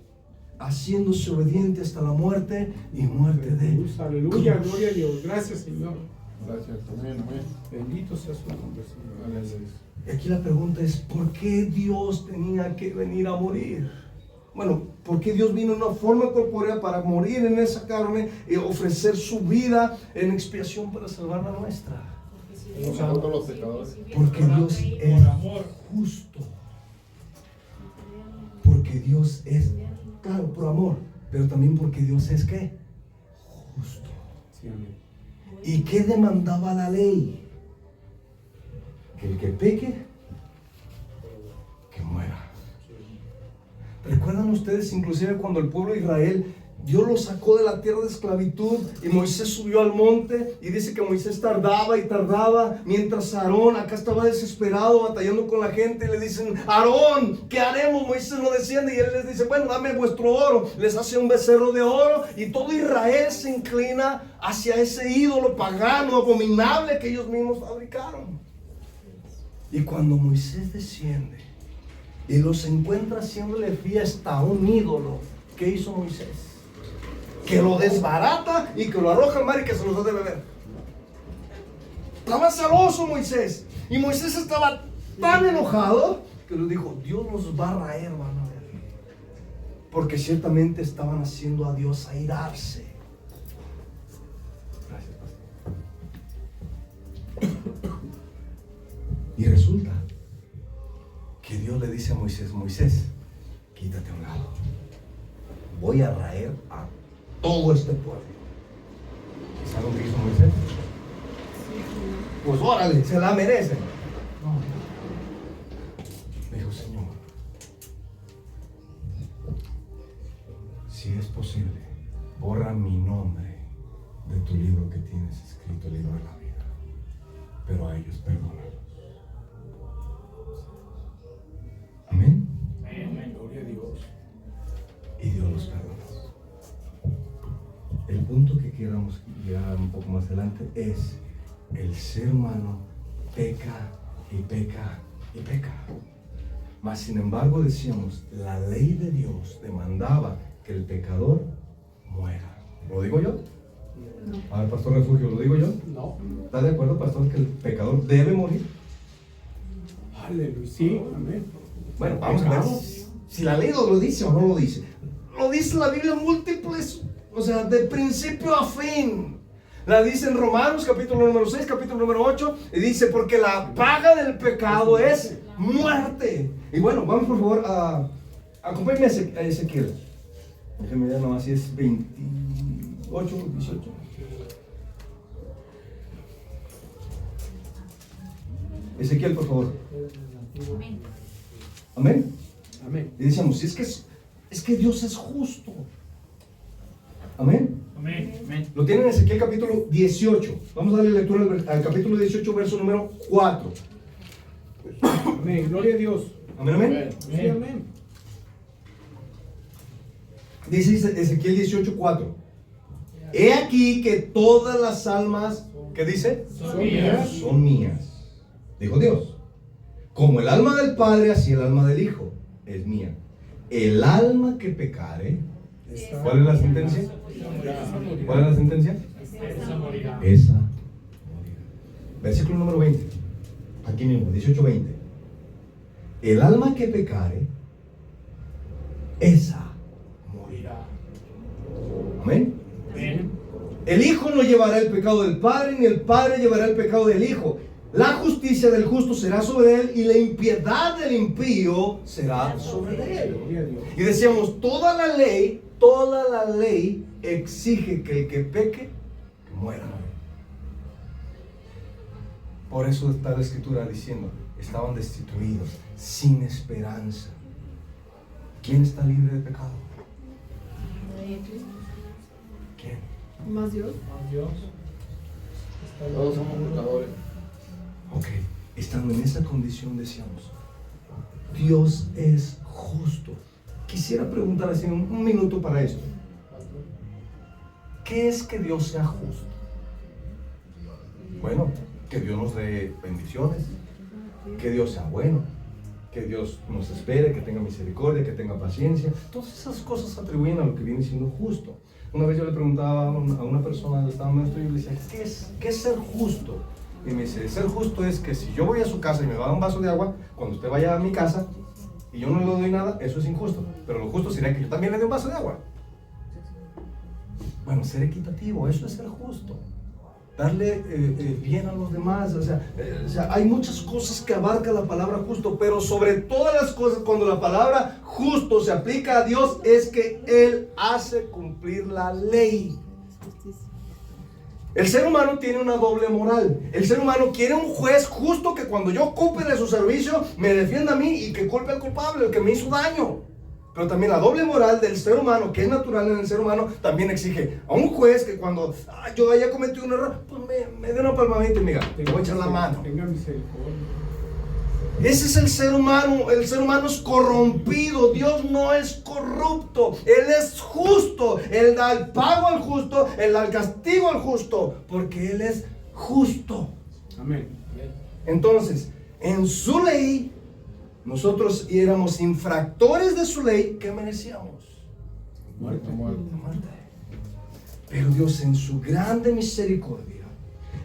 [SPEAKER 1] haciéndose obediente hasta la muerte y muerte de
[SPEAKER 2] Jesús, aleluya, gloria a Dios. Gracias, Señor.
[SPEAKER 5] Gracias, amén, amén.
[SPEAKER 2] Bendito sea su nombre, Señor.
[SPEAKER 5] Aleluya.
[SPEAKER 1] Y aquí la pregunta es: ¿por qué Dios tenía que venir a morir? Bueno, ¿por qué Dios vino en una forma corpórea para morir en esa carne y ofrecer su vida en expiación para salvar la nuestra?
[SPEAKER 5] Nosotros los pecadores.
[SPEAKER 1] Porque Dios es
[SPEAKER 4] Por amor.
[SPEAKER 1] justo. Porque Dios es, claro, por amor, pero también porque Dios es ¿qué? Justo.
[SPEAKER 2] Sí, amén.
[SPEAKER 1] ¿Y qué demandaba la ley? Que el que peque, que muera. ¿Recuerdan ustedes inclusive cuando el pueblo de Israel, Dios lo sacó de la tierra de esclavitud y Moisés subió al monte, y dice que Moisés tardaba y tardaba, mientras Aarón acá estaba desesperado batallando con la gente, y le dicen: Aarón, ¿qué haremos? Moisés no desciende, y él les dice: bueno, dame vuestro oro. Les hace un becerro de oro, y todo Israel se inclina hacia ese ídolo pagano, abominable, que ellos mismos fabricaron. Y cuando Moisés desciende y los encuentra haciéndole fiesta a un ídolo, ¿qué hizo Moisés? Que lo desbarata y que lo arroja al mar y que se los da de beber. Estaba celoso Moisés. Y Moisés estaba tan enojado que le dijo: Dios los va a raer, van a ver. Porque ciertamente estaban haciendo a Dios airarse. Gracias, pastor. Y resulta que Dios le dice a Moisés: Moisés, quítate a un lado. Voy a raer a todo este pueblo. ¿Y saben lo que hizo Moisés? Pues órale, se la merecen. Me dijo: Señor, si es posible, borra mi nombre de tu libro que tienes escrito, el libro de la vida. Pero a ellos perdónalos. Amén.
[SPEAKER 2] Amén, gloria a Dios.
[SPEAKER 1] Y Dios los perdona. El punto que queramos llegar un poco más adelante es: el ser humano peca y peca y peca. Mas sin embargo, decíamos, la ley de Dios demandaba que el pecador muera. ¿Lo digo yo? A ver, Pastor Refugio, ¿lo digo yo?
[SPEAKER 2] No.
[SPEAKER 1] ¿Está de acuerdo, pastor, que el pecador debe morir?
[SPEAKER 2] Aleluya. Sí, amén.
[SPEAKER 1] Bueno, vamos a ver si la ley lo dice o no lo dice. Lo dice la Biblia en múltiples, o sea, de principio a fin. La dice en Romanos capítulo número 6, capítulo número 8, y dice: porque la paga del pecado es muerte. Y bueno, vamos por favor acompáñenme a Ezequiel. Déjenme ver nomás si es 28, 18. Ezequiel, por favor.
[SPEAKER 3] Amén.
[SPEAKER 1] Amén.
[SPEAKER 2] Amén.
[SPEAKER 1] Y decíamos: si es que Dios es justo. Amén.
[SPEAKER 4] Amén. Amén.
[SPEAKER 1] Lo tienen en Ezequiel capítulo 18. Vamos a darle lectura al capítulo 18, verso número 4.
[SPEAKER 2] Amén, gloria a Dios.
[SPEAKER 1] Amén, amén.
[SPEAKER 2] Sí, amén.
[SPEAKER 1] Dice Ezequiel 18:4. He aquí que todas las almas, ¿qué dice?
[SPEAKER 4] Son mías.
[SPEAKER 1] Son mías, dijo Dios. Como el alma del Padre, así el alma del Hijo es mía. El alma que pecare, ¿cuál es la sentencia? ¿Cuál es la sentencia?
[SPEAKER 4] Esa morirá.
[SPEAKER 1] Esa morirá. Versículo número 20. Aquí mismo, 18:20. El alma que pecare, esa morirá. Amén.
[SPEAKER 4] Amén.
[SPEAKER 1] El Hijo no llevará el pecado del Padre, ni el Padre llevará el pecado del Hijo. La justicia del justo será sobre él, y la impiedad del impío será sobre él.
[SPEAKER 2] Gloria a Dios.
[SPEAKER 1] Y decíamos, toda la ley exige que el que peque muera. Por eso está la Escritura diciendo, estaban destituidos, sin esperanza. ¿Quién está libre de pecado? ¿Quién?
[SPEAKER 3] Más Dios.
[SPEAKER 4] Más Dios.
[SPEAKER 5] Todos somos pecadores.
[SPEAKER 1] Ok, estando en esa condición decíamos, Dios es justo. Quisiera preguntar así un minuto para esto. ¿Qué es que Dios sea justo? Bueno, que Dios nos dé bendiciones, que Dios sea bueno, que Dios nos espere, que tenga misericordia, que tenga paciencia. Todas esas cosas se atribuyen a lo que viene siendo justo. Una vez yo le preguntaba a una persona del Estado Maestro y yo le decía, ¿qué es ser justo? Y me dice, ser justo es que si yo voy a su casa y me va a dar un vaso de agua, cuando usted vaya a mi casa y yo no le doy nada, eso es injusto. Pero lo justo sería que yo también le dé un vaso de agua. Bueno, ser equitativo, eso es ser justo. Darle bien a los demás. O sea, hay muchas cosas que abarca la palabra justo, pero sobre todas las cosas, cuando la palabra justo se aplica a Dios, es que Él hace cumplir la ley. El ser humano tiene una doble moral. El ser humano quiere un juez justo que cuando yo ocupe de su servicio me defienda a mí y que culpe al culpable, el que me hizo daño. Pero también la doble moral del ser humano, que es natural en el ser humano, también exige a un juez que cuando yo haya cometido un error, pues me dé una palmadita y me diga, te voy a echar la mano.
[SPEAKER 2] Tenga misericordia.
[SPEAKER 1] Ese es el ser humano es corrompido, Dios no es corrupto, Él es justo, Él da el pago al justo, Él da el castigo al justo, porque Él es justo.
[SPEAKER 2] Amén.
[SPEAKER 1] Entonces, en su ley, nosotros éramos infractores de su ley, ¿qué merecíamos?
[SPEAKER 2] Muerte.
[SPEAKER 1] Muerte. Pero Dios en su grande misericordia,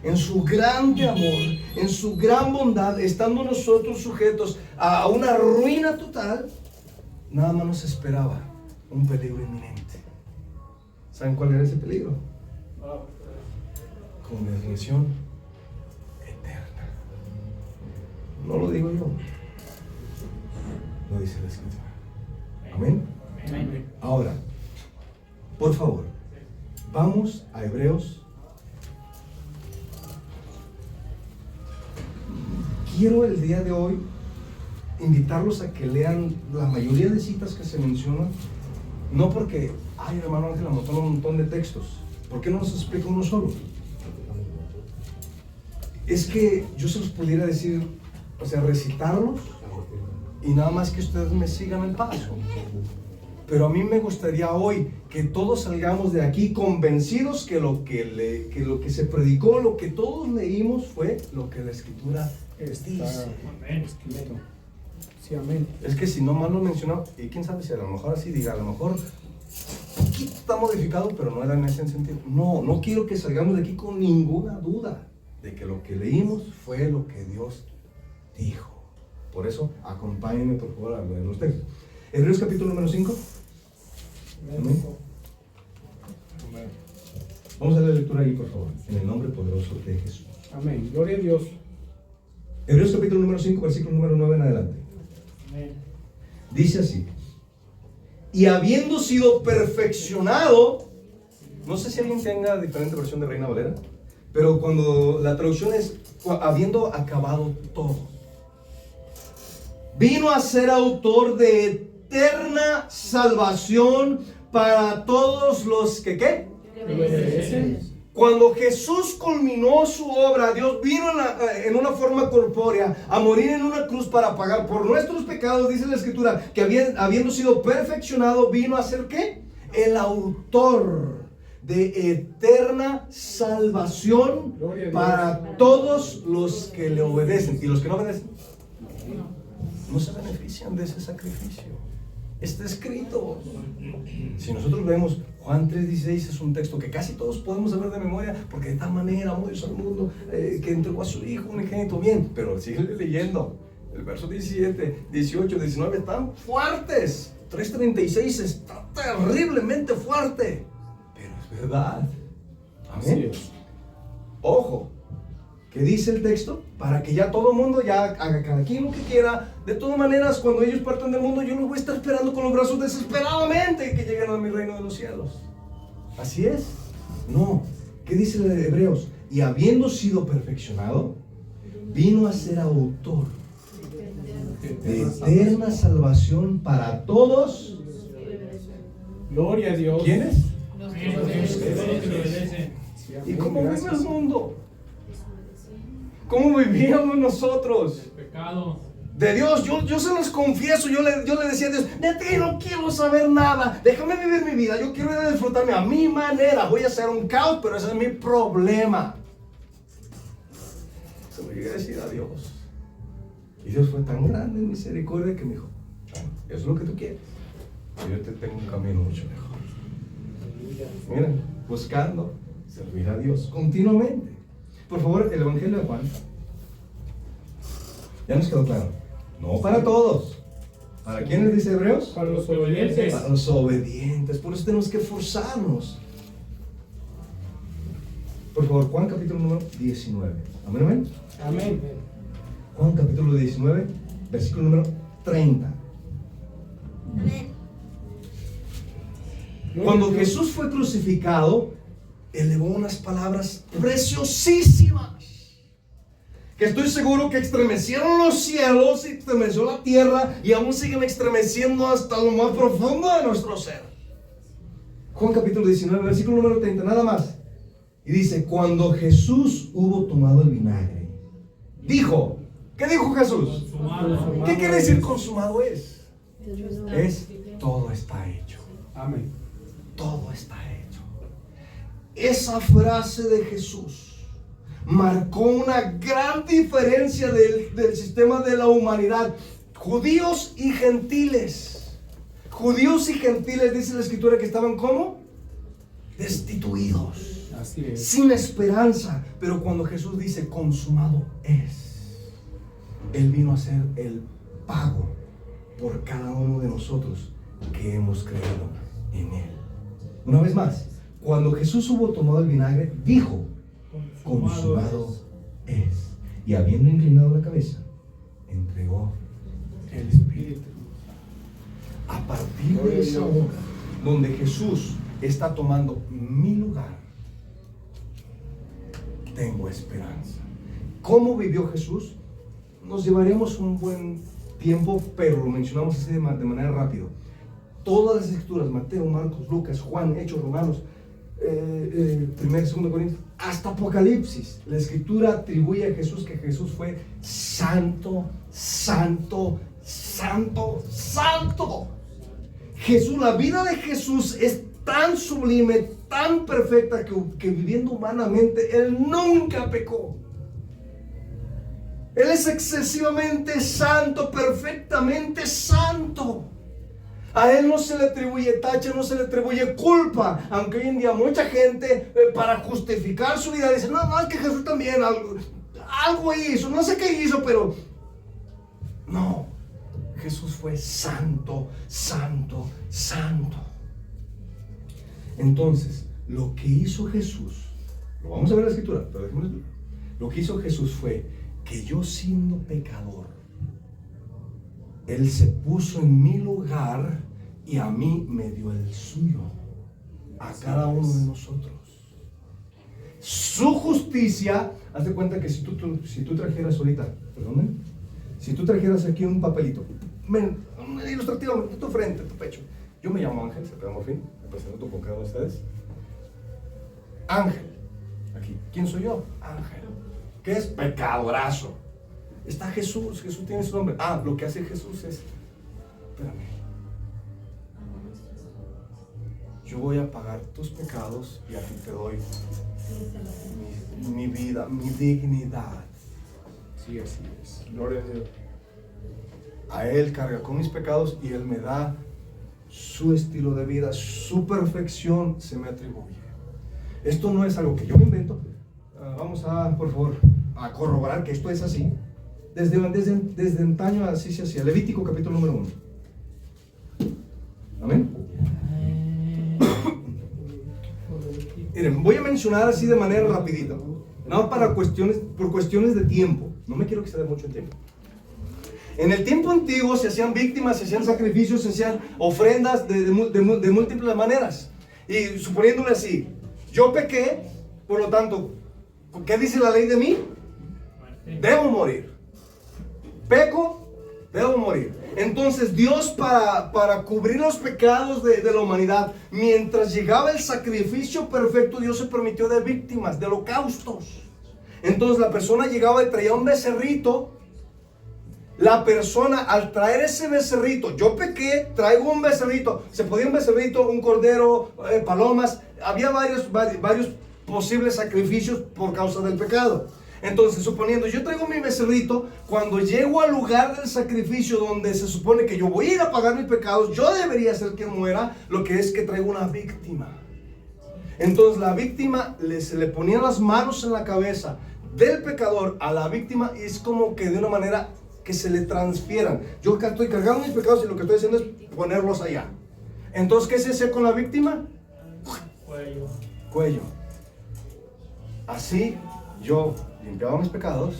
[SPEAKER 1] en su grande amor, en su gran bondad, estando nosotros sujetos a una ruina total, nada más nos esperaba un peligro inminente. ¿Saben cuál era ese peligro? Condenación eterna. No lo digo yo, lo dice la Escritura. Amén.
[SPEAKER 2] Amén.
[SPEAKER 1] Ahora, por favor, vamos a Hebreos. Quiero el día de hoy invitarlos a que lean la mayoría de citas que se mencionan, no porque, ay, hermano Ángel anotó un montón de textos. ¿Por qué no nos explica uno solo? Es que yo se los pudiera decir, o sea, recitarlos y nada más que ustedes me sigan el paso. Pero a mí me gustaría hoy que todos salgamos de aquí convencidos que lo que se predicó, lo que todos leímos fue lo que la Escritura dice.
[SPEAKER 4] Amén.
[SPEAKER 2] Escrito. Sí, amén.
[SPEAKER 1] Es que si no mal lo mencionó, y quién sabe si a lo mejor así diga, a lo mejor un poquito está modificado, pero no era en ese sentido. No quiero que salgamos de aquí con ninguna duda de que lo que leímos fue lo que Dios dijo. Por eso, acompáñenme por favor a leer los textos. Hebreos capítulo número 5. Amén. Vamos a la lectura ahí, por favor, en el nombre poderoso de Jesús.
[SPEAKER 2] Amén. Gloria a Dios.
[SPEAKER 1] Hebreos capítulo número 5, versículo número 9 en adelante.
[SPEAKER 4] Amén.
[SPEAKER 1] Dice así: y habiendo sido perfeccionado, no sé si alguien tenga diferente versión de Reina Valera, pero cuando la traducción es habiendo acabado todo, vino a ser autor de eterna salvación para todos los que ¿qué? Cuando Jesús culminó su obra, Dios vino en una forma corpórea a morir en una cruz para pagar por nuestros pecados. Dice la Escritura que habiendo sido perfeccionado, vino a ser ¿qué? el autor de eterna salvación
[SPEAKER 2] Gloria a Dios.
[SPEAKER 1] para todos los que le obedecen. ¿Y los que no obedecen? No se benefician de ese sacrificio. Está escrito. Si nosotros vemos Juan 3:16, es un texto que casi todos podemos saber de memoria, porque de tal manera amó Dios al mundo que entregó a su Hijo unigénito. Bien, pero sigue leyendo. El verso 17, 18, 19 están fuertes. 3:36 está terriblemente fuerte. Pero es verdad.
[SPEAKER 2] Así
[SPEAKER 1] Amén.
[SPEAKER 2] es.
[SPEAKER 1] Ojo, ¿qué dice el texto? Para que ya todo el mundo ya haga cada quien lo que quiera. De todas maneras, cuando ellos partan del mundo, yo los voy a estar esperando con los brazos desesperadamente que lleguen a mi reino de los cielos. ¿Así es? No. ¿Qué dice el de Hebreos? Y habiendo sido perfeccionado, vino a ser autor de eterna salvación para todos.
[SPEAKER 2] Gloria a Dios.
[SPEAKER 1] ¿Quiénes?
[SPEAKER 4] Amén. Todos los que le obedecen.
[SPEAKER 2] Sí,
[SPEAKER 1] ¿Y
[SPEAKER 2] amén,
[SPEAKER 1] cómo vive el
[SPEAKER 2] gracias.
[SPEAKER 1] mundo? ¿Cómo vivíamos nosotros?
[SPEAKER 4] Pecado.
[SPEAKER 1] De Dios, yo se los confieso, yo le decía a Dios, de ti no quiero saber nada, déjame vivir mi vida, yo quiero ir a disfrutarme a mi manera, voy a hacer un caos, pero ese es mi problema. Se lo llegué a decir a Dios. Y Dios fue tan grande en misericordia que me dijo, eso es lo que tú quieres, yo te tengo un camino mucho mejor. Miren, buscando servir a Dios continuamente. Por favor, el Evangelio de Juan. Ya nos quedó claro. No para todos. ¿Para quiénes dice Hebreos?
[SPEAKER 2] Para los obedientes.
[SPEAKER 1] Para los obedientes. Por eso tenemos que esforzarnos. Por favor, Juan capítulo número 19. Amén, amén.
[SPEAKER 2] Amén.
[SPEAKER 1] Juan capítulo 19, versículo número 30. Cuando Jesús fue crucificado, elevó unas palabras preciosísimas, que estoy seguro que estremecieron los cielos y estremeció la tierra y aún siguen estremeciendo hasta lo más profundo de nuestro ser. Juan capítulo 19, versículo número 30, nada más. Y dice, cuando Jesús hubo tomado el vinagre, dijo, ¿qué dijo Jesús?
[SPEAKER 4] Consumado.
[SPEAKER 1] ¿Qué quiere decir consumado es? Es todo está hecho.
[SPEAKER 2] Amén.
[SPEAKER 1] Todo está hecho. Esa frase de Jesús marcó una gran diferencia del sistema de la humanidad. Judíos y gentiles. Judíos y gentiles, dice la escritura, que estaban ¿cómo? Destituidos,
[SPEAKER 2] Así es.
[SPEAKER 1] sin esperanza. Pero cuando Jesús dice consumado es, Él vino a ser el pago por cada uno de nosotros que hemos creído en Él. Una vez más, cuando Jesús hubo tomado el vinagre, dijo, consumado es. Y habiendo inclinado la cabeza, entregó el Espíritu. A partir de esa hora, donde Jesús está tomando mi lugar, tengo esperanza. ¿Cómo vivió Jesús? Nos llevaremos un buen tiempo, pero lo mencionamos así de manera rápida. Todas las escrituras, Mateo, Marcos, Lucas, Juan, Hechos, Romanos, 1 y 2 Corintios, hasta Apocalipsis, la escritura atribuye a Jesús que Jesús fue santo, santo, santo, santo. Jesús, la vida de Jesús es tan sublime, tan perfecta, que viviendo humanamente, Él nunca pecó. Él es excesivamente santo, perfectamente santo. A Él no se le atribuye tacha, no se le atribuye culpa. Aunque hoy en día mucha gente, para justificar su vida, dice, no, es que Jesús también algo hizo, no sé qué hizo, pero no. Jesús fue santo, santo, santo. Entonces, lo que hizo Jesús, lo vamos a ver en la escritura, pero déjenme decir, lo que hizo Jesús fue que yo, siendo pecador, Él se puso en mi lugar y a mí me dio el suyo, a cada uno de nosotros. Su justicia, haz de cuenta que si tú trajeras ahorita, perdón, si tú trajeras aquí un papelito, ilustrativamente, tu frente, tu pecho. Yo me llamo Ángel, se llama Fin, me presento con cada uno de ustedes. Ángel, aquí, ¿quién soy yo? Ángel. ¿Qué es? Pecadorazo. Está Jesús, Jesús tiene su nombre. Lo que hace Jesús es, espérame, yo voy a pagar tus pecados y a ti te doy mi vida, mi dignidad.
[SPEAKER 2] Sí, así es.
[SPEAKER 5] Gloria a Dios.
[SPEAKER 1] A Él carga con mis pecados y Él me da su estilo de vida, su perfección se me atribuye. Esto no es algo que yo me invento. Vamos a, por favor, a corroborar que esto es así. Desde antaño así se hacía. Levítico capítulo número 1. Amén. Miren, voy a mencionar así de manera rapidita. No por cuestiones de tiempo. No me quiero exceder mucho el tiempo. En el tiempo antiguo se hacían víctimas, se hacían sacrificios, se hacían ofrendas de múltiples maneras. Y suponiéndole así, yo pequé, por lo tanto, ¿qué dice la ley de mí? Debo morir. Peco, debo morir. Entonces Dios para cubrir los pecados de la humanidad, mientras llegaba el sacrificio perfecto, Dios se permitió de víctimas, de holocaustos. Entonces la persona llegaba y traía un becerrito. La persona al traer ese becerrito, yo pequé, traigo un becerrito, se podía un becerrito, un cordero, palomas, había varios posibles sacrificios por causa del pecado. Entonces, suponiendo, yo traigo mi becerrito, cuando llego al lugar del sacrificio donde se supone que yo voy a ir a pagar mis pecados, yo debería ser quien muera, lo que es que traigo una víctima. Entonces la víctima se le ponían las manos en la cabeza del pecador a la víctima y es como que de una manera que se le transfieran. Yo acá estoy cargando mis pecados y lo que estoy haciendo es ponerlos allá. Entonces, ¿qué se hace con la víctima? Cuello. Así yo limpiaba mis pecados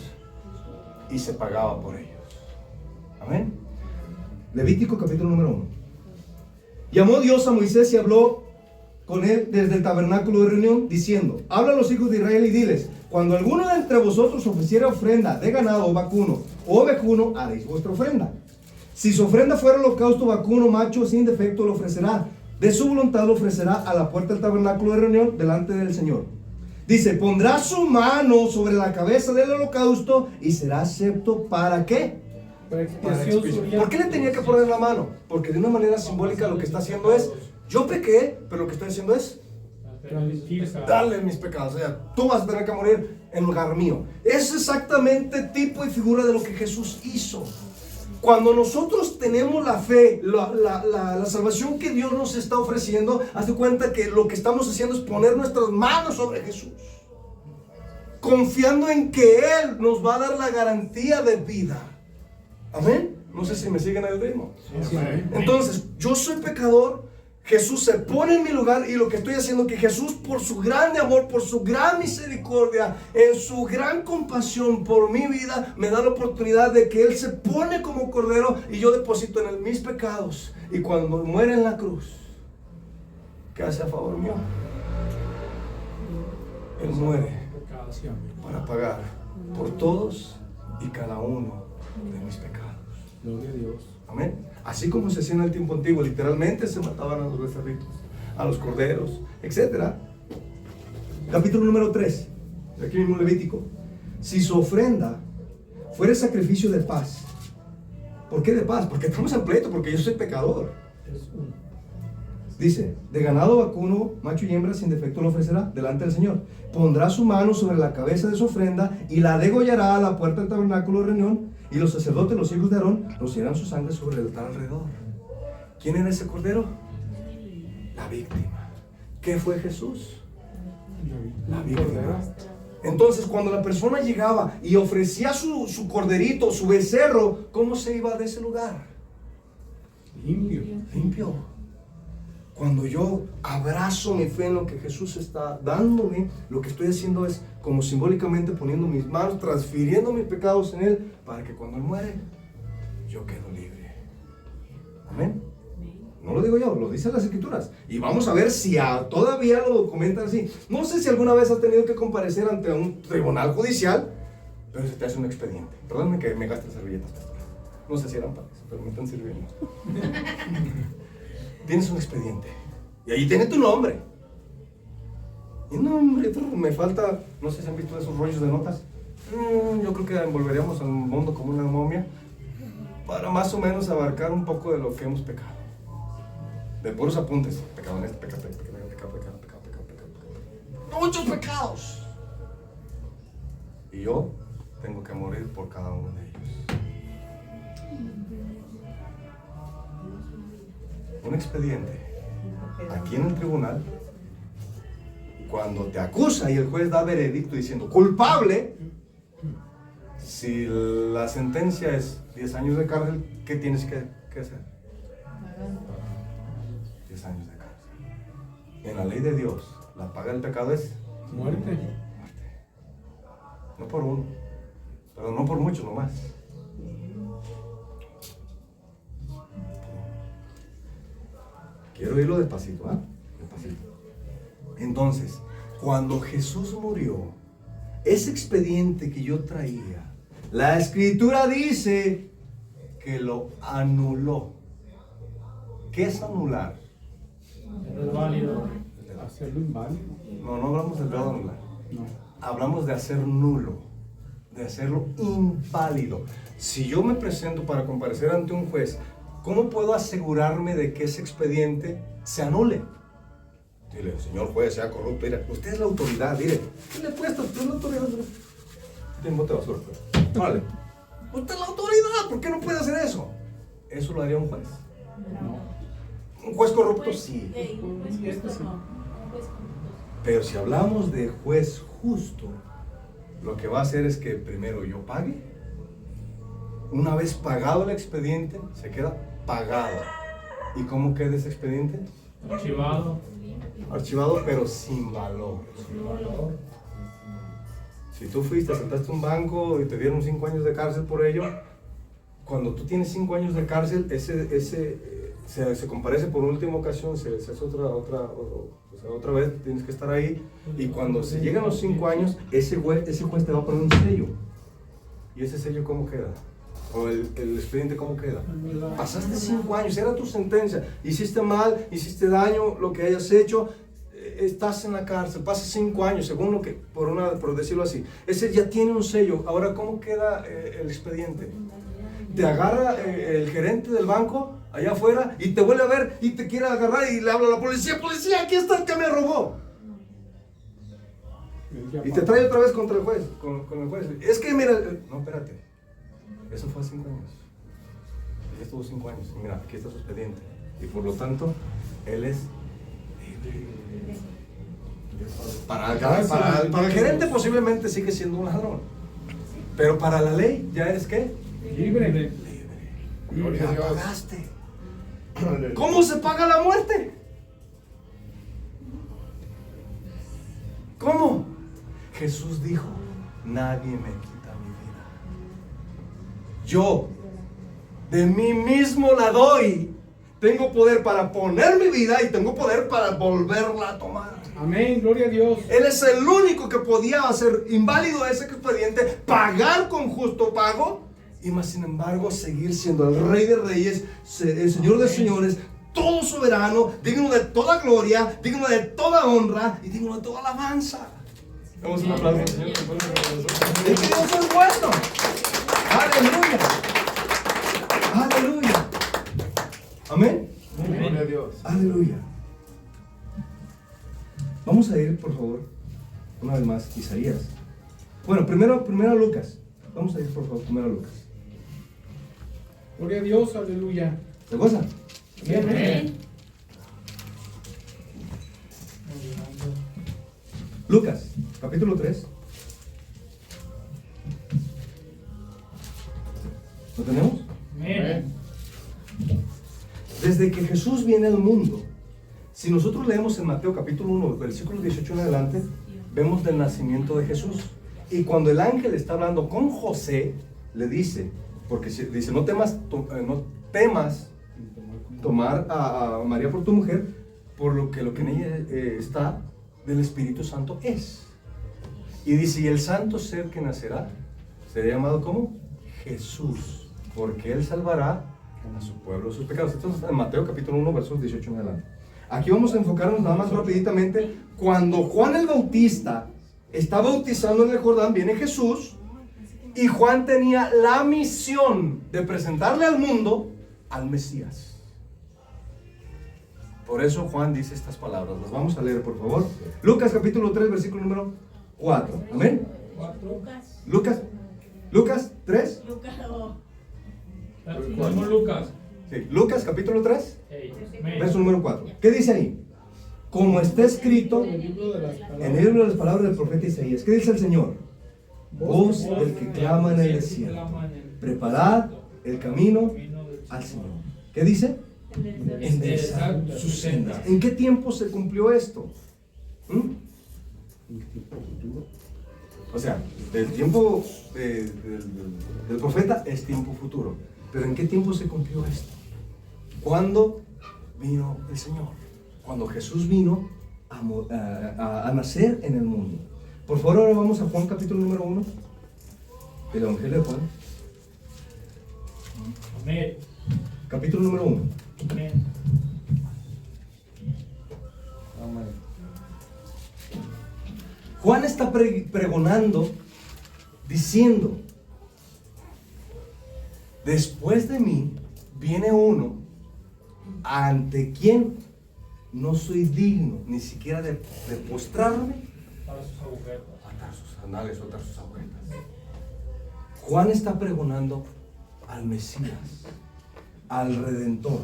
[SPEAKER 1] y se pagaba por ellos. Amén. Levítico capítulo número 1. Llamó Dios a Moisés y habló con él desde el tabernáculo de reunión, diciendo: habla a los hijos de Israel y diles: cuando alguno de entre vosotros ofreciera ofrenda de ganado o vacuno o ovejuno, haréis vuestra ofrenda. Si su ofrenda fuera holocausto vacuno macho sin defecto, lo ofrecerá. De su voluntad lo ofrecerá a la puerta del tabernáculo de reunión delante del Señor. Dice: pondrá su mano sobre la cabeza del holocausto y será acepto. ¿Para qué?
[SPEAKER 2] Para expiación.
[SPEAKER 1] ¿Por qué le tenía que poner la mano? Porque de una manera simbólica lo que está haciendo es: yo pequé, pero lo que estoy haciendo es darle mis pecados. O sea, tú vas a tener que morir en lugar mío. Es exactamente tipo y figura de lo que Jesús hizo. Cuando nosotros tenemos la fe, la salvación que Dios nos está ofreciendo, haz de cuenta que lo que estamos haciendo es poner nuestras manos sobre Jesús, confiando en que Él nos va a dar la garantía de vida. Amén. No sé si me siguen al ritmo.
[SPEAKER 2] Sí,
[SPEAKER 1] entonces, yo soy pecador. Jesús se pone en mi lugar y lo que estoy haciendo es que Jesús, por su grande amor, por su gran misericordia, en su gran compasión por mi vida, me da la oportunidad de que Él se pone como cordero y yo deposito en Él mis pecados. Y cuando muere en la cruz, ¿qué hace a favor mío? Él muere para pagar por todos y cada uno de mis pecados.
[SPEAKER 2] Gloria a Dios.
[SPEAKER 1] Amén. Así como se hacía en el tiempo antiguo, literalmente se mataban a los becerritos, a los corderos, etc. Capítulo número 3, de aquí mismo Levítico. Si su ofrenda fuera sacrificio de paz. ¿Por qué de paz? Porque estamos en pleito, porque yo soy pecador. Dice: de ganado vacuno, macho y hembra sin defecto lo ofrecerá delante del Señor. Pondrá su mano sobre la cabeza de su ofrenda y la degollará a la puerta del tabernáculo de reunión. Y los sacerdotes, los hijos de Aarón, rociarán su sangre sobre el altar alrededor. ¿Quién era ese cordero? La víctima. ¿Qué fue Jesús? La víctima. Entonces, cuando la persona llegaba y ofrecía su corderito, su becerro, ¿cómo se iba de ese lugar?
[SPEAKER 2] Limpio.
[SPEAKER 1] Limpio. Cuando yo abrazo mi fe en lo que Jesús está dándome, lo que estoy haciendo es como simbólicamente poniendo mis manos, transfiriendo mis pecados en Él, para que cuando Él muere, yo quedo libre. Amén. No lo digo yo, lo dicen las Escrituras. Y vamos a ver si todavía lo documentan así. No sé si alguna vez has tenido que comparecer ante un tribunal judicial, pero se te hace un expediente. Perdóname que me gaste servilletas, pastor. No sé si eran pares, pero me están sirviendo. Tienes un expediente y ahí tiene tu nombre. Y no, hombre, me falta, no sé si han visto esos rollos de notas. Yo creo que envolveríamos al mundo como una momia para más o menos abarcar un poco de lo que hemos pecado. de puros apuntes. Pecado en este, pecado. Muchos pecados. Y yo tengo que morir por cada uno de ellos. Un expediente aquí en el tribunal, cuando te acusa y el juez da veredicto diciendo culpable, si la sentencia es 10 años de cárcel, ¿qué tienes que hacer? 10 años de cárcel. En la ley de Dios, la paga del pecado es
[SPEAKER 2] Muerte.
[SPEAKER 1] no por uno, pero no por mucho nomás. Quiero irlo despacito, ¿ah? Despacito. Entonces, cuando Jesús murió, ese expediente que yo traía, la Escritura dice que lo anuló. ¿Qué es anular?
[SPEAKER 4] Es válido.
[SPEAKER 2] Hacerlo inválido.
[SPEAKER 1] No hablamos del grado de anular.
[SPEAKER 2] No.
[SPEAKER 1] Hablamos de hacer nulo, de hacerlo inválido. Si yo me presento para comparecer ante un juez, ¿cómo puedo asegurarme de que ese expediente se anule? Dile, señor juez, sea corrupto. Mira, usted es la autoridad, dile. ¿Qué le cuesta? Usted es la autoridad. Tiene bote de basura. Órale. Usted es la autoridad, ¿por qué no puede hacer eso? Eso lo haría un juez.
[SPEAKER 2] No.
[SPEAKER 1] Un juez corrupto,
[SPEAKER 3] Pues,
[SPEAKER 1] sí.
[SPEAKER 3] un juez justo no. Un juez corrupto.
[SPEAKER 1] Pero si hablamos de juez justo, lo que va a hacer es que primero yo pague. Una vez pagado el expediente, se queda pagado. ¿Y cómo queda ese expediente?
[SPEAKER 4] Archivado.
[SPEAKER 1] Archivado, pero sin valor. Si tú fuiste, aceptaste un banco y te dieron 5 años de cárcel por ello, cuando tú tienes 5 años de cárcel, se comparece por última ocasión, se hace otra vez, tienes que estar ahí. Y cuando se llegan los 5 años, ese juez te va a poner un sello. ¿Y ese sello cómo queda? O el expediente cómo queda. Pasaste 5 años, era tu sentencia. Hiciste mal, hiciste daño, lo que hayas hecho, estás en la cárcel, pasas 5 años, según lo que, por decirlo así. Ese ya tiene un sello. Ahora, ¿cómo queda el expediente? Te agarra el gerente del banco allá afuera y te vuelve a ver y te quiere agarrar y le habla a la policía. Policía, aquí está el que me robó. Y te trae otra vez contra el juez, con el juez. Es que mira, no, espérate. Eso fue hace 5 años. Ella estuvo 5 años. Y mira, aquí está su expediente. Y por lo tanto, él es libre. Para el gerente posiblemente sigue siendo un ladrón. Pero para la ley, ¿ya eres qué?
[SPEAKER 2] Libre.
[SPEAKER 1] Ya pagaste. ¿Cómo se paga la muerte? ¿Cómo? Jesús dijo, nadie me quita mi vida. Yo de mí mismo la doy. Tengo poder para poner mi vida y tengo poder para volverla a tomar.
[SPEAKER 2] Amén, gloria a Dios.
[SPEAKER 1] Él es el único que podía hacer inválido ese expediente, pagar con justo pago y más sin embargo seguir siendo el Rey de Reyes, el Señor de Señores, todo soberano, digno de toda gloria, digno de toda honra y digno de toda alabanza. Damos un aplauso al Señor. Es que Dios es bueno. Aleluya. Aleluya. Amén.
[SPEAKER 5] Gloria a Dios.
[SPEAKER 1] Aleluya. Vamos a ir, por favor, una vez más, Isaías. Bueno, primero a Lucas. Vamos a ir, por favor, primero a Lucas.
[SPEAKER 2] Gloria a Dios, aleluya.
[SPEAKER 1] ¿Te goza?
[SPEAKER 3] Amén.
[SPEAKER 1] Lucas, capítulo 3. ¿Lo tenemos?
[SPEAKER 4] Amén.
[SPEAKER 1] Desde que Jesús viene al mundo, si nosotros leemos en Mateo capítulo 1, versículo 18 en adelante, vemos del nacimiento de Jesús. Y cuando el ángel está hablando con José, le dice, porque dice, no temas tomar a María por tu mujer, por lo que en ella está del Espíritu Santo es. Y dice, y el santo ser que nacerá, será llamado como Jesús, porque él salvará a su pueblo de sus pecados. Esto es en Mateo capítulo 1, versos 18 en adelante. Aquí vamos a enfocarnos nada más rapiditamente. Cuando Juan el Bautista está bautizando en el Jordán, viene Jesús, y Juan tenía la misión de presentarle al mundo al Mesías. Por eso Juan dice estas palabras. Las vamos a leer, por favor. Lucas capítulo 3, versículo número 4. Amén. Lucas 3.
[SPEAKER 4] Tenemos Lucas.
[SPEAKER 1] Sí, Lucas capítulo 3,
[SPEAKER 4] Amén.
[SPEAKER 1] verso número 4. ¿Qué dice ahí? Como está escrito
[SPEAKER 2] En el libro de las
[SPEAKER 1] en
[SPEAKER 2] palabras.
[SPEAKER 1] el libro de las palabras del profeta Isaías. ¿Qué dice el Señor? Voz del que clama en el desierto. Preparad el camino al Señor. ¿Qué dice? Enderezad sus sendas. ¿En qué tiempo se cumplió esto? O sea, del tiempo del profeta es tiempo futuro. Pero ¿en qué tiempo se cumplió esto? ¿Cuándo vino el Señor? Cuando Jesús vino a nacer en el mundo. Por favor, ahora vamos a Juan capítulo número 1 del Evangelio de Juan.
[SPEAKER 4] Amén.
[SPEAKER 1] Capítulo número 1.
[SPEAKER 4] Amén.
[SPEAKER 1] Juan está pregonando, diciendo: después de mí viene uno ante quien no soy digno ni siquiera de postrarme,
[SPEAKER 4] Para sus agujeros.
[SPEAKER 1] atar sus sandalias o atar sus agujetas. Juan está pregonando al Mesías, al Redentor.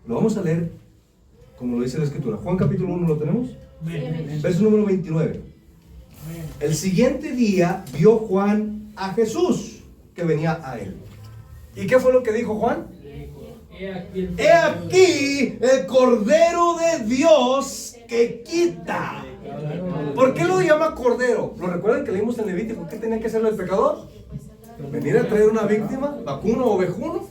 [SPEAKER 1] Lo vamos a leer como lo dice la Escritura. Juan capítulo 1, ¿lo tenemos?
[SPEAKER 4] Amén.
[SPEAKER 1] Verso número 29.
[SPEAKER 4] Amén.
[SPEAKER 1] El siguiente día vio Juan a Jesús que venía a él. ¿Y qué fue lo que dijo Juan? He aquí el Cordero de Dios que quita. ¿Por qué lo llama Cordero? ¿Lo recuerdan que leímos en Levítico? ¿Qué tenía que hacerlo el pecador? Venir a traer una víctima, vacuno o ovejuno,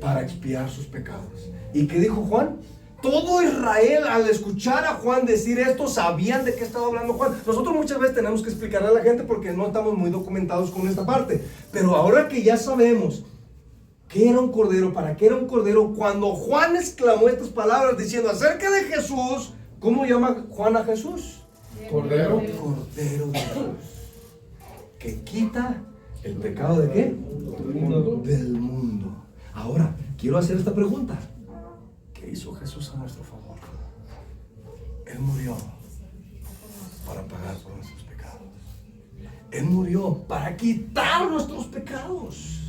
[SPEAKER 1] para expiar sus pecados. ¿Y qué dijo Juan? Todo Israel, al escuchar a Juan decir esto, sabían de qué estaba hablando Juan. Nosotros muchas veces tenemos que explicarle a la gente porque no estamos muy documentados con esta parte. Pero ahora que ya sabemos qué era un cordero, para qué era un cordero, cuando Juan exclamó estas palabras diciendo acerca de Jesús, ¿cómo llama Juan a Jesús?
[SPEAKER 2] Cordero.
[SPEAKER 1] Cordero de Dios, que quita el pecado ¿de qué? Del mundo. Ahora, quiero hacer esta pregunta. ¿Qué hizo Jesús a nuestro favor? Él murió para pagar por nuestros pecados. Él murió para quitar nuestros pecados.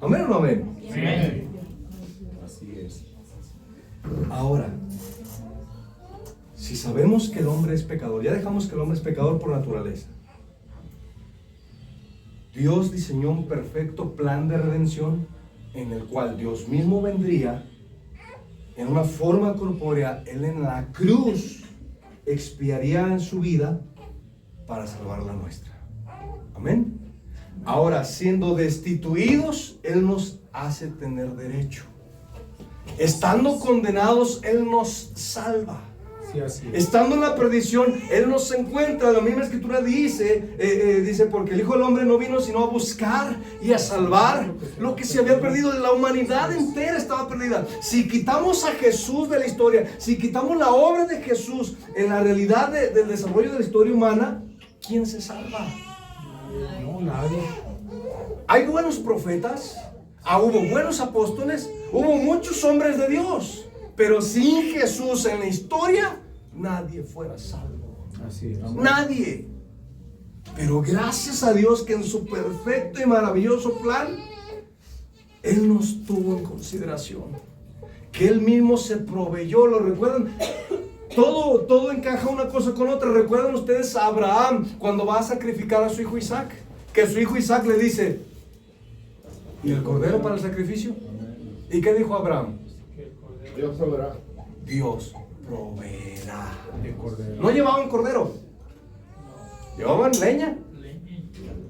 [SPEAKER 1] ¿Amén o no amén?
[SPEAKER 4] Amén.
[SPEAKER 1] Así es. Ahora, si sabemos que el hombre es pecador, ya dejamos que el hombre es pecador por naturaleza. Dios diseñó un perfecto plan de redención en el cual Dios mismo vendría en una forma corpórea. Él en la cruz expiaría en su vida para salvar la nuestra. Amén. Ahora, siendo destituidos, Él nos hace tener derecho. Estando condenados, Él nos salva.
[SPEAKER 2] Sí, así es.
[SPEAKER 1] Estando en la perdición, Él nos encuentra. La misma Escritura dice, dice, porque el Hijo del Hombre no vino sino a buscar y a salvar lo que se había perdido. La humanidad entera estaba perdida. Si quitamos a Jesús de la historia, si quitamos la obra de Jesús en la realidad del desarrollo de la historia humana, ¿quién se salva?
[SPEAKER 2] No, nadie.
[SPEAKER 1] Hay buenos profetas, hubo buenos apóstoles, hubo muchos hombres de Dios, pero sin Jesús en la historia, nadie fuera salvo.
[SPEAKER 2] Así es.
[SPEAKER 1] Nadie. Pero gracias a Dios que en su perfecto y maravilloso plan, Él nos tuvo en consideración. Que Él mismo se proveyó, ¿lo recuerdan? Todo encaja una cosa con otra. ¿Recuerdan ustedes a Abraham cuando va a sacrificar a su hijo Isaac? Que su hijo Isaac le dice, ¿y el cordero para el sacrificio? ¿Y qué dijo Abraham?
[SPEAKER 5] Dios proveerá.
[SPEAKER 1] Dios proveerá.
[SPEAKER 2] De cordero.
[SPEAKER 1] No llevaban cordero, llevaban leña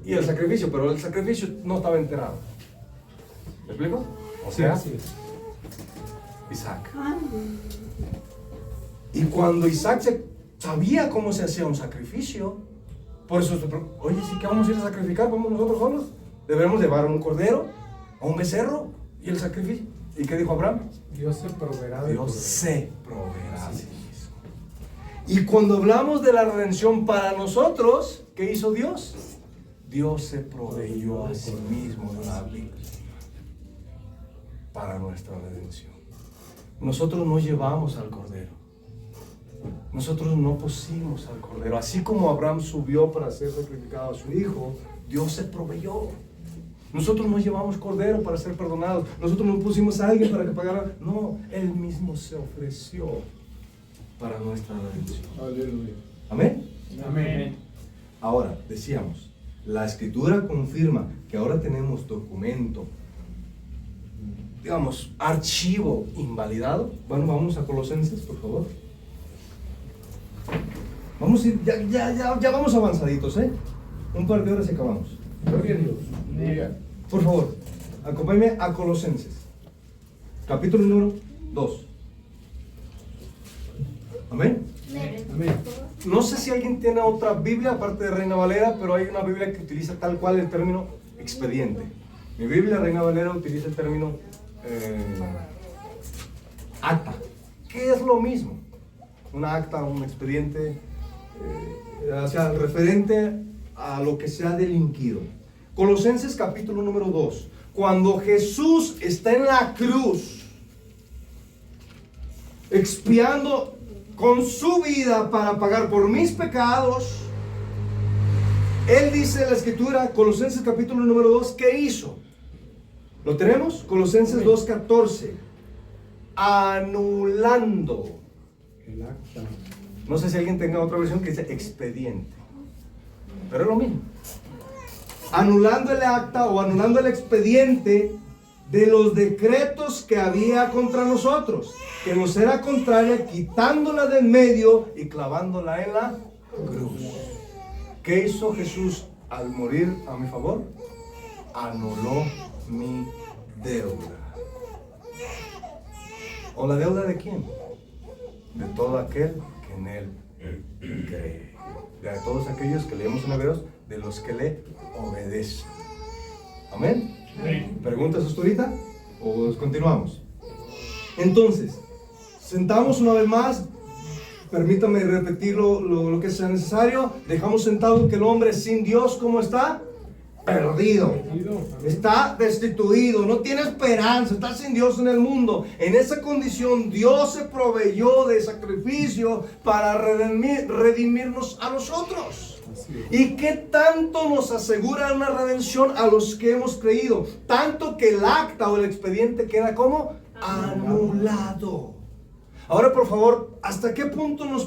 [SPEAKER 1] y el sacrificio, pero el sacrificio no estaba enterrado. ¿Me explico? O
[SPEAKER 2] Sí,
[SPEAKER 1] sea,
[SPEAKER 2] así es.
[SPEAKER 1] Isaac. Y cuando Isaac sabía cómo se hacía un sacrificio, por eso, oye, sí que vamos a ir a sacrificar, vamos nosotros solos. Debemos llevar a un cordero, a un becerro y el sacrificio. ¿Y qué dijo Abraham?
[SPEAKER 2] Dios se proveerá de
[SPEAKER 1] Dios
[SPEAKER 2] cordero.
[SPEAKER 1] se proveerá a sí mismo. Y cuando hablamos de la redención para nosotros, ¿qué hizo Dios? Dios se proveyó a sí mismo de una víctima para nuestra redención. nosotros no llevamos al Cordero. Nosotros no pusimos al Cordero. Así como Abraham subió para ser sacrificado a su hijo, Dios se proveyó. Nosotros no llevamos Cordero para ser perdonados. Nosotros no pusimos a alguien para que pagara. No, Él mismo se ofreció para nuestra redención.
[SPEAKER 5] Aleluya.
[SPEAKER 1] Amén.
[SPEAKER 4] Amén.
[SPEAKER 1] Ahora, decíamos, la Escritura confirma que ahora tenemos documento, digamos, archivo invalidado. Bueno, vamos a Colosenses, por favor. Vamos a ir, ya vamos avanzaditos, ¿eh? Un par de horas y acabamos.
[SPEAKER 5] Gloria a Dios.
[SPEAKER 4] Amén.
[SPEAKER 1] Por favor, acompáñenme a Colosenses, capítulo número 2. Amén.
[SPEAKER 2] Amén.
[SPEAKER 1] No sé si alguien tiene otra Biblia aparte de Reina Valera, pero hay una Biblia que utiliza tal cual el término expediente. Mi Biblia, Reina Valera, utiliza el término acta, que es lo mismo. Un acta, un expediente, o sea, referente a lo que se ha delinquido. Colosenses capítulo número 2. Cuando Jesús está en la cruz, expiando con su vida para pagar por mis pecados, Él dice en la Escritura, Colosenses capítulo número 2, ¿qué hizo? ¿Lo tenemos? Colosenses 2:14. Anulando.
[SPEAKER 2] El acta.
[SPEAKER 1] No sé si alguien tenga otra versión que dice expediente, pero es lo mismo. Anulando el acta o anulando el expediente de los decretos que había contra nosotros, que nos era contraria, quitándola de en medio y clavándola en la cruz. ¿Qué hizo Jesús al morir a mi favor? Anuló mi deuda. ¿O la deuda de quién? De todo aquel que en Él cree. De todos aquellos que leemos en Hebreos, de los que le obedecen. Amén.
[SPEAKER 4] Amén.
[SPEAKER 1] ¿Preguntas hasta ahorita? ¿O continuamos? Entonces, sentamos una vez más. Permítame repetir lo que sea necesario. Dejamos sentado que el hombre sin Dios, ¿cómo está? Perdido. Está destituido, no tiene esperanza, está sin Dios en el mundo. En esa condición Dios se proveyó de sacrificio para redimirnos a nosotros. ¿Y qué tanto nos asegura una redención a los que hemos creído? Tanto que el acta o el expediente queda como anulado. Ahora, por favor, ¿hasta qué punto nos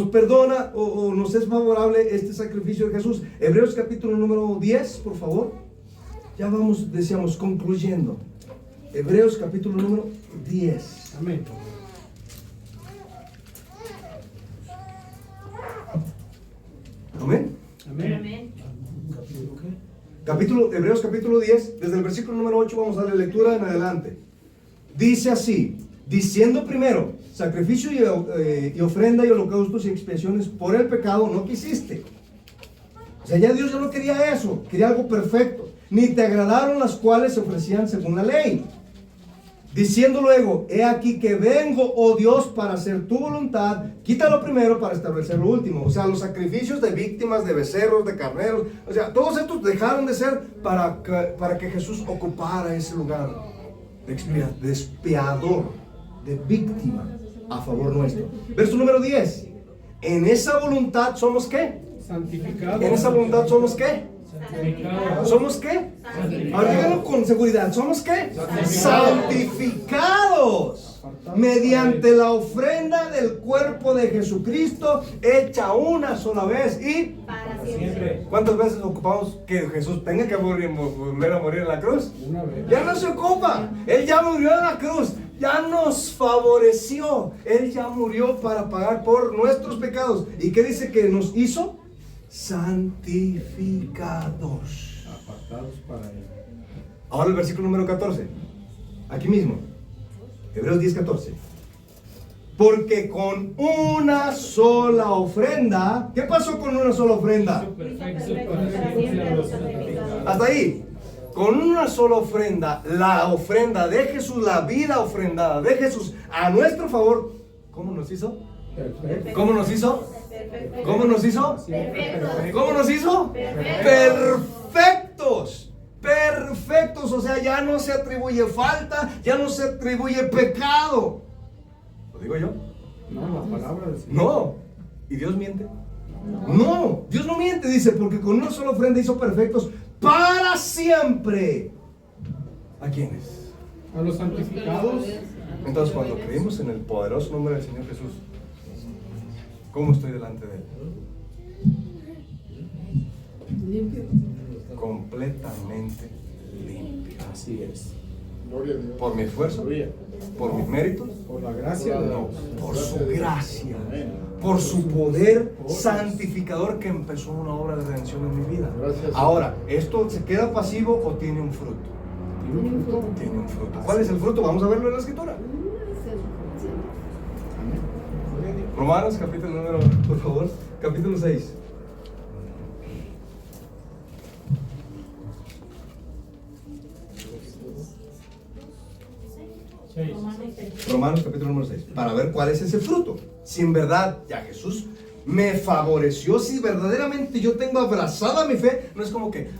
[SPEAKER 1] perdona o nos es favorable este sacrificio de Jesús? Hebreos capítulo número 10, por favor. Ya vamos, decíamos, concluyendo. Hebreos capítulo número 10.
[SPEAKER 2] Amén.
[SPEAKER 1] Amén.
[SPEAKER 2] Amén.
[SPEAKER 3] Amén.
[SPEAKER 1] Hebreos capítulo 10, desde el versículo número 8 vamos a darle lectura en adelante. Dice así: diciendo primero, sacrificio y ofrenda y holocaustos y expiaciones por el pecado no quisiste. O sea, ya Dios ya no quería eso, quería algo perfecto. Ni te agradaron las cuales se ofrecían según la ley. Diciendo luego, he aquí que vengo, oh Dios, para hacer tu voluntad. Quítalo primero para establecer lo último. O sea, los sacrificios de víctimas, de becerros, de carneros, o sea, todos estos dejaron de ser para que Jesús ocupara ese lugar de expiador, de víctima a favor nuestro. Verso número 10. En esa voluntad somos ¿qué?
[SPEAKER 2] Santificado.
[SPEAKER 1] En esa voluntad somos ¿qué?
[SPEAKER 4] Santificado.
[SPEAKER 1] ¿Somos qué?
[SPEAKER 3] Santificado.
[SPEAKER 1] Ahora díganlo con seguridad. ¿Somos qué? Santificados mediante la ofrenda del cuerpo de Jesucristo hecha una sola vez y
[SPEAKER 3] Para
[SPEAKER 4] Siempre.
[SPEAKER 3] siempre.
[SPEAKER 1] ¿cuántas veces ocupamos que Jesús tenga que volver a morir en la cruz?
[SPEAKER 2] Una vez.
[SPEAKER 1] Ya no se ocupa. Él ya murió en la cruz. Ya nos favoreció. Él ya murió para pagar por nuestros pecados. ¿Y qué dice que nos hizo? Santificados.
[SPEAKER 2] Apartados para Él.
[SPEAKER 1] Ahora el versículo número 14. Aquí mismo. Hebreos 10:14. Porque con una sola ofrenda. ¿Qué pasó con una sola ofrenda?
[SPEAKER 4] Perfecto.
[SPEAKER 3] Para siempre los santificados.
[SPEAKER 1] Hasta ahí. Con una sola ofrenda, la ofrenda de Jesús, la vida ofrendada de Jesús a nuestro favor. ¿Cómo nos hizo?
[SPEAKER 2] Perfecto.
[SPEAKER 1] ¿Cómo nos hizo?
[SPEAKER 3] Perfecto.
[SPEAKER 1] ¿Cómo nos hizo?
[SPEAKER 3] Perfecto.
[SPEAKER 1] ¿Cómo nos hizo?
[SPEAKER 3] Perfecto.
[SPEAKER 1] Perfectos. Perfectos. O sea, ya no se atribuye falta, ya no se atribuye pecado. ¿Lo digo yo?
[SPEAKER 2] No, la palabra del Señor.
[SPEAKER 1] No. ¿Y Dios miente? No, Dios no miente, dice, porque con una sola ofrenda hizo perfectos para siempre. ¿A quiénes?
[SPEAKER 2] A los santificados.
[SPEAKER 1] Entonces, cuando creímos en el poderoso nombre del Señor Jesús, ¿cómo estoy delante de Él?
[SPEAKER 3] Limpio.
[SPEAKER 1] Completamente limpio.
[SPEAKER 2] Así es.
[SPEAKER 5] Gloria a Dios.
[SPEAKER 1] ¿Por mi esfuerzo? ¿Por mis méritos?
[SPEAKER 2] Por la gracia de
[SPEAKER 1] No,
[SPEAKER 2] Dios.
[SPEAKER 1] por su gracia, por su poder santificador que empezó una obra de redención en mi vida.
[SPEAKER 5] Gracias.
[SPEAKER 1] Ahora, ¿esto se queda pasivo o tiene un fruto?
[SPEAKER 2] Tiene un fruto.
[SPEAKER 1] Tiene un fruto. ¿Cuál es el fruto? Vamos a verlo en la escritura.
[SPEAKER 2] Amén. Gloria a Dios.
[SPEAKER 1] Romanos capítulo número, por favor, capítulo 6.
[SPEAKER 4] Seis.
[SPEAKER 1] Romanos capítulo número 6. Para ver cuál es ese fruto. Si en verdad ya Jesús me favoreció, si verdaderamente yo tengo abrazada mi fe, no es como que,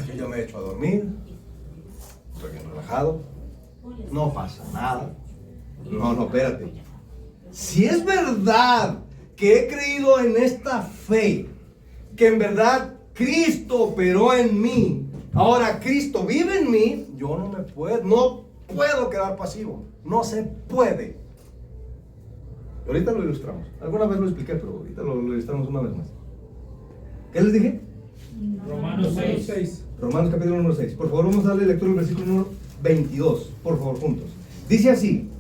[SPEAKER 1] yo ya me he hecho a dormir, estoy bien relajado, no pasa nada. No, espérate. Si es verdad que he creído en esta fe, que en verdad Cristo operó en mí, ahora Cristo vive en mí, yo no puedo quedar pasivo. No se puede. Ahorita lo ilustramos. Alguna vez lo expliqué, pero ahorita lo ilustramos una vez más. ¿Qué les dije?
[SPEAKER 4] Romanos 6.
[SPEAKER 1] Romanos capítulo número 6. Por favor, vamos a darle lectura al versículo número 22. Por favor, juntos. Dice así.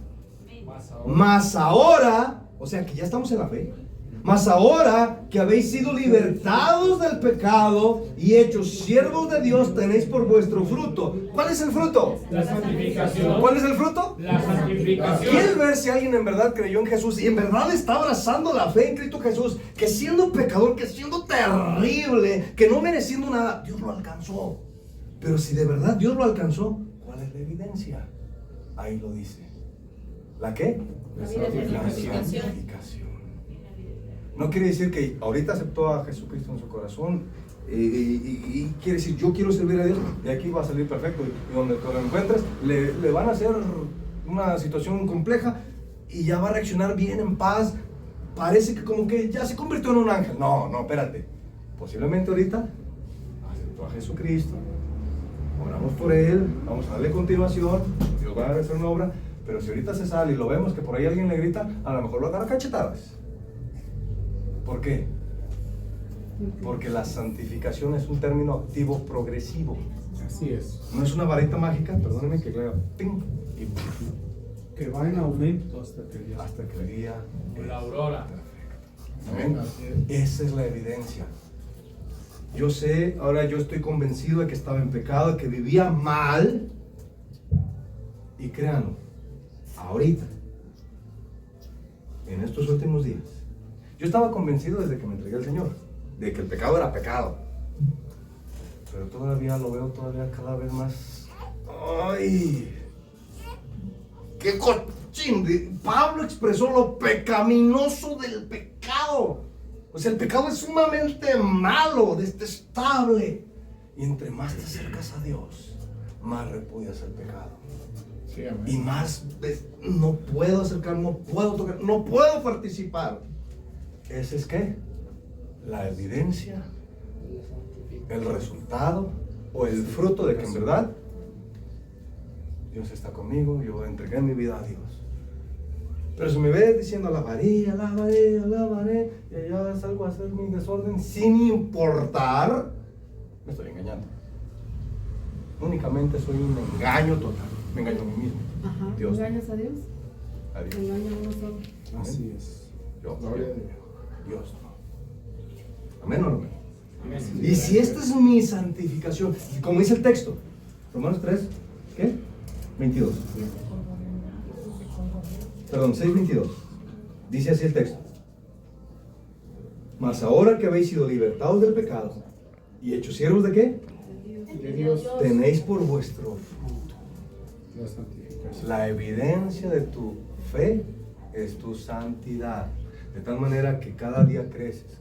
[SPEAKER 1] Mas ahora, o sea que ya estamos en la fe. Mas ahora que habéis sido libertados del pecado y hechos siervos de Dios, tenéis por vuestro fruto. ¿Cuál es el fruto?
[SPEAKER 4] La santificación.
[SPEAKER 1] ¿Cuál es el fruto?
[SPEAKER 4] La santificación.
[SPEAKER 1] ¿Quieres ver si alguien en verdad creyó en Jesús y en verdad está abrazando la fe en Cristo Jesús? Que siendo pecador, que siendo terrible, que no mereciendo nada, Dios lo alcanzó. Pero si de verdad Dios lo alcanzó, ¿cuál es la evidencia? Ahí lo dice. ¿La qué?
[SPEAKER 3] La santificación.
[SPEAKER 1] santificación. No quiere decir que ahorita aceptó a Jesucristo en su corazón y quiere decir yo quiero servir a Dios y aquí va a salir perfecto y donde te lo encuentres le van a hacer una situación compleja y ya va a reaccionar bien en paz, parece que como que ya se convirtió en un ángel. No, espérate, posiblemente ahorita aceptó a Jesucristo, oramos por él, vamos a darle continuación, Dios va a hacer una obra, pero si ahorita se sale y lo vemos que por ahí alguien le grita, a lo mejor lo agarra cachetadas. ¿Por qué? Porque la santificación es un término activo progresivo.
[SPEAKER 2] Así es.
[SPEAKER 1] No es una varita mágica, perdónenme que lea, ¡ping! Y
[SPEAKER 2] Que va en aumento hasta que ya.
[SPEAKER 1] hasta que el día
[SPEAKER 4] Con la aurora.
[SPEAKER 1] Amén. Esa es la evidencia. Yo sé, ahora yo estoy convencido de que estaba en pecado, de que vivía mal. Y créanlo, ahorita, en estos últimos días, yo estaba convencido desde que me entregué al Señor, de que el pecado era pecado. Pero todavía lo veo todavía cada vez más. ¡Ay! ¡Qué cochín! Pablo expresó lo pecaminoso del pecado. O sea, el pecado es sumamente malo, detestable. Y entre más te acercas a Dios, más repudias el pecado.
[SPEAKER 5] Sí, amén.
[SPEAKER 1] Y más ves, no puedo acercar, no puedo tocar, no puedo participar. Ese es ¿qué? La evidencia, el resultado o el fruto de que en verdad Dios está conmigo, yo entregué mi vida a Dios. Pero si me ves diciendo alabaré, y allá salgo a hacer mi desorden sin importar, me estoy engañando. Únicamente soy un engaño total, me engaño a mí mismo.
[SPEAKER 3] Ajá.
[SPEAKER 1] Dios.
[SPEAKER 3] ¿Engañas a Dios?
[SPEAKER 1] A Dios.
[SPEAKER 3] Engaña a uno solo.
[SPEAKER 2] Así es.
[SPEAKER 1] Yo,
[SPEAKER 5] Gloria a Dios.
[SPEAKER 1] Dios no. Amén o no amén. Y si esta es mi santificación, y como dice el texto, Romanos 3, ¿qué? 22. Perdón, 6:22. Dice así el texto. Mas ahora que habéis sido libertados del pecado y hechos siervos de qué?
[SPEAKER 2] De Dios.
[SPEAKER 1] Tenéis por vuestro fruto.
[SPEAKER 2] La santificación.
[SPEAKER 1] La evidencia de tu fe es tu santidad. De tal manera que cada día creces.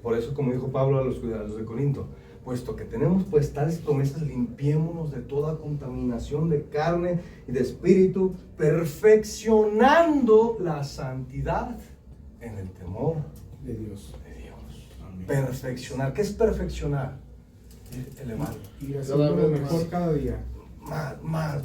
[SPEAKER 1] Por eso, como dijo Pablo a los de Corinto, puesto que tenemos pues tales promesas, limpiémonos de toda contaminación de carne y de espíritu, perfeccionando la santidad en el temor
[SPEAKER 2] De Dios.
[SPEAKER 1] de Dios.
[SPEAKER 2] Amén.
[SPEAKER 1] Perfeccionar. ¿Qué es perfeccionar? Elevar.
[SPEAKER 2] Ir haciendo lo mejor cada día.
[SPEAKER 1] Más.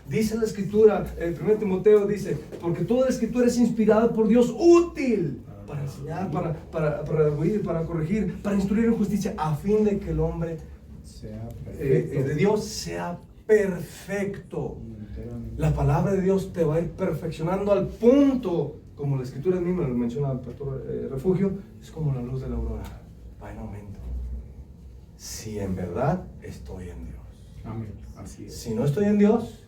[SPEAKER 1] Dice la Escritura, el 1 Timoteo dice, porque toda la Escritura es inspirada por Dios, útil para enseñar, para redarguir, para corregir, para instruir en justicia, a fin de que el hombre
[SPEAKER 2] Sea
[SPEAKER 1] de Dios sea perfecto.
[SPEAKER 2] Enteramente.
[SPEAKER 1] La palabra de Dios te va a ir perfeccionando al punto, como la Escritura misma lo menciona el pastor Refugio, es como la luz de la aurora, va en aumento. Si en verdad estoy en Dios.
[SPEAKER 2] Amén. Así es.
[SPEAKER 1] Si no estoy en Dios,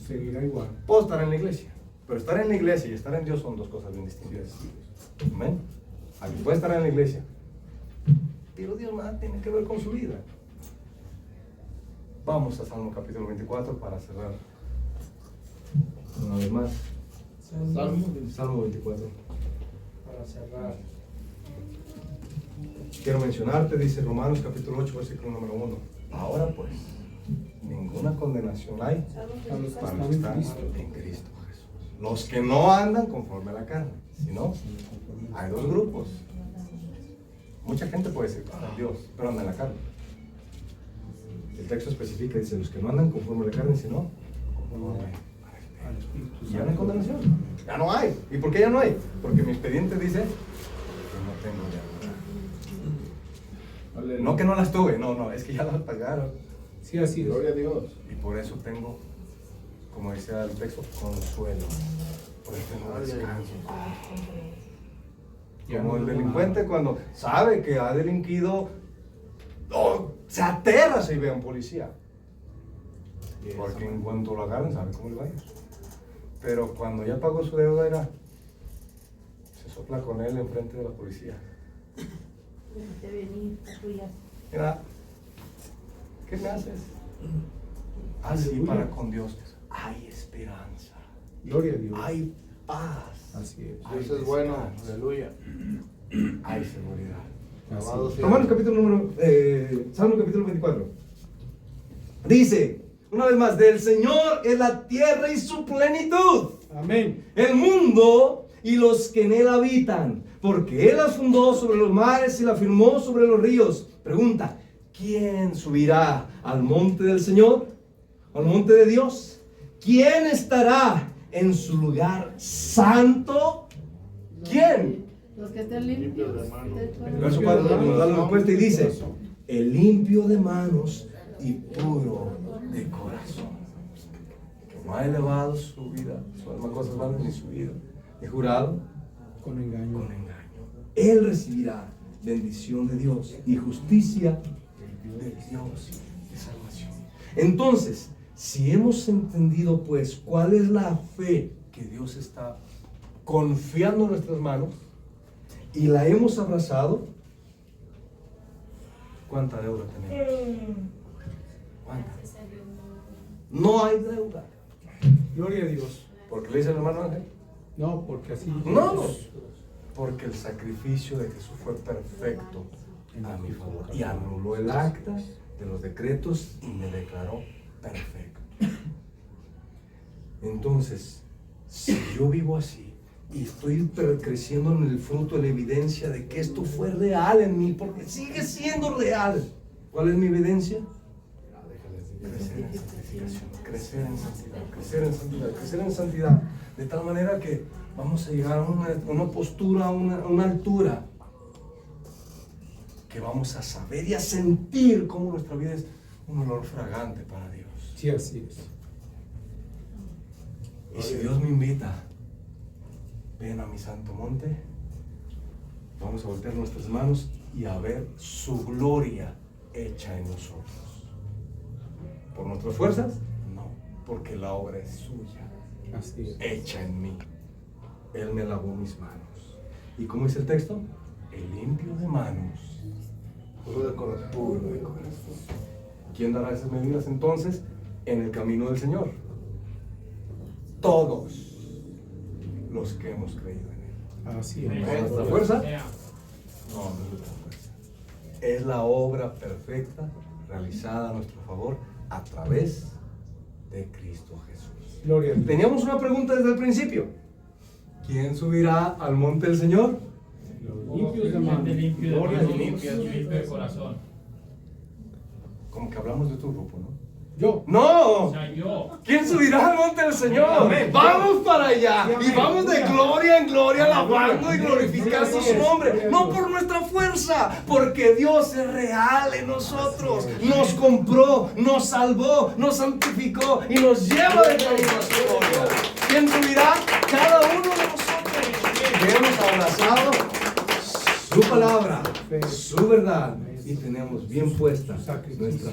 [SPEAKER 2] Seguirá igual.
[SPEAKER 1] puedo estar en la iglesia. Pero estar en la iglesia y estar en Dios son dos cosas bien distintas. Amén. Alguien puede estar en la iglesia, pero Dios nada tiene que ver con su vida. Vamos a Salmo capítulo 24 para cerrar. Una vez más. Salmo 24.
[SPEAKER 4] Para cerrar.
[SPEAKER 1] Quiero mencionarte, dice Romanos capítulo 8, versículo número 1. Ahora pues, ninguna condenación hay
[SPEAKER 2] A los que
[SPEAKER 1] para
[SPEAKER 2] están
[SPEAKER 1] los que
[SPEAKER 2] en
[SPEAKER 1] están
[SPEAKER 2] Cristo.
[SPEAKER 1] en Cristo Jesús. Los que no andan conforme a la carne, sino hay dos grupos. Mucha gente puede decir que está en Dios, pero anda en la carne. El texto especifica, dice, los que no andan conforme a la carne, sino conforme
[SPEAKER 2] Al Espíritu
[SPEAKER 1] y ya no hay
[SPEAKER 2] Santo.
[SPEAKER 1] condenación. Ya no hay. ¿Y por qué ya no hay? Porque mi expediente dice que no tengo ya.
[SPEAKER 2] Aleluya.
[SPEAKER 1] No que no las tuve, no, es que ya las pagaron.
[SPEAKER 2] Sí, así es.
[SPEAKER 5] Gloria a Dios.
[SPEAKER 1] Y por eso tengo, como decía el texto, consuelo. Por eso tengo descanso.
[SPEAKER 2] Ya
[SPEAKER 1] Como
[SPEAKER 2] no
[SPEAKER 1] el
[SPEAKER 2] debo
[SPEAKER 1] delincuente
[SPEAKER 2] nada.
[SPEAKER 1] cuando sabe que ha delinquido, se aterra si ve a un policía. Porque en cuanto lo agarran, sabe cómo le va a ir. Pero cuando ya pagó su deuda, se sopla con él enfrente de la policía.
[SPEAKER 3] Te venir a tuyas.
[SPEAKER 1] Mira, ¿qué me haces? Así
[SPEAKER 2] Aleluya.
[SPEAKER 1] para con Dios hay esperanza,
[SPEAKER 2] Gloria a Dios.
[SPEAKER 1] hay paz,
[SPEAKER 2] Así es.
[SPEAKER 1] hay
[SPEAKER 5] Dios es bueno.
[SPEAKER 1] descanso,
[SPEAKER 5] Aleluya.
[SPEAKER 1] hay seguridad.
[SPEAKER 2] Así
[SPEAKER 5] Alabado
[SPEAKER 2] es.
[SPEAKER 5] sea.
[SPEAKER 1] Romanos capítulo Salmo capítulo 24. Dice, una vez más, del Señor es la tierra y su plenitud,
[SPEAKER 2] Amén.
[SPEAKER 1] el mundo y los que en él habitan, porque él la fundó sobre los mares y la firmó sobre los ríos. Pregunta, ¿quién subirá al monte del Señor? ¿Al monte de Dios? ¿Quién estará en su lugar santo? ¿Quién?
[SPEAKER 3] Los que estén limpios.
[SPEAKER 5] Limpios de mano.
[SPEAKER 1] El verso 4 nos da la respuesta y dice, el limpio de manos y puro de corazón, que no ha elevado su vida, su alma cosas malas ni su vida, he jurado
[SPEAKER 2] Con engaño.
[SPEAKER 1] con engaño. Él recibirá bendición de Dios y justicia de Dios y salvación. Entonces, si hemos entendido pues cuál es la fe que Dios está confiando en nuestras manos y la hemos abrazado, ¿cuánta deuda tenemos? ¿Cuánta? No hay deuda.
[SPEAKER 2] Gloria a Dios.
[SPEAKER 1] ¿Por qué le dice el hermano Ángel?
[SPEAKER 2] No, porque así.
[SPEAKER 1] No, porque el sacrificio de Jesús fue perfecto a mi favor y anuló el acta de los decretos y me declaró perfecto. Entonces, si yo vivo así y estoy creciendo en el fruto, en la evidencia de que esto fue real en mí, porque sigue siendo real, ¿cuál es mi evidencia? Crecer en santificación, crecer en santidad, crecer en santidad, crecer en santidad, de tal manera que vamos a llegar a una postura, a una altura que vamos a saber y a sentir cómo nuestra vida es un olor fragante para Dios.
[SPEAKER 2] Sí, así es.
[SPEAKER 1] Y si Dios me invita, ven a mi santo monte, vamos a voltear nuestras manos y a ver su gloria hecha en nosotros. ¿Por nuestras fuerzas? No, porque la obra es suya,
[SPEAKER 2] Así es.
[SPEAKER 1] hecha en mí. Él me lavó mis manos. ¿Y cómo dice el texto? El limpio de manos,
[SPEAKER 5] Puro de corazón.
[SPEAKER 1] puro de corazón. ¿Quién dará esas medidas entonces en el camino del Señor? Todos los que hemos creído en Él.
[SPEAKER 2] Así es.
[SPEAKER 1] ¿No es nuestra fuerza?
[SPEAKER 4] Sea.
[SPEAKER 1] No, no es nuestra fuerza. es la obra perfecta realizada a nuestro favor a través de Cristo Jesús.
[SPEAKER 2] Gloria a Dios.
[SPEAKER 1] Teníamos una pregunta desde el principio. ¿Quién subirá al monte del Señor?
[SPEAKER 2] Limpios de mano.
[SPEAKER 6] Limpio de
[SPEAKER 2] Gloria a
[SPEAKER 6] mano,
[SPEAKER 2] Dios.
[SPEAKER 6] limpio de corazón.
[SPEAKER 1] Como que hablamos de tu grupo, ¿no?
[SPEAKER 2] Yo.
[SPEAKER 1] ¡No!
[SPEAKER 6] O sea, yo.
[SPEAKER 1] ¿Quién subirá al monte del Señor?
[SPEAKER 2] Amén.
[SPEAKER 1] Vamos para allá
[SPEAKER 2] Sí, amén.
[SPEAKER 1] y vamos de gloria en gloria, alabando y
[SPEAKER 2] Amén.
[SPEAKER 1] glorificando
[SPEAKER 2] Gloria a
[SPEAKER 1] su nombre.
[SPEAKER 2] Dios.
[SPEAKER 1] No por nuestra fuerza, porque Dios es real en nosotros. Nos compró, nos salvó, nos santificó y nos lleva de camino a su gloria. ¿Quién subirá? Cada uno de nosotros que hemos abrazado su palabra, su verdad y tenemos bien puesta nuestra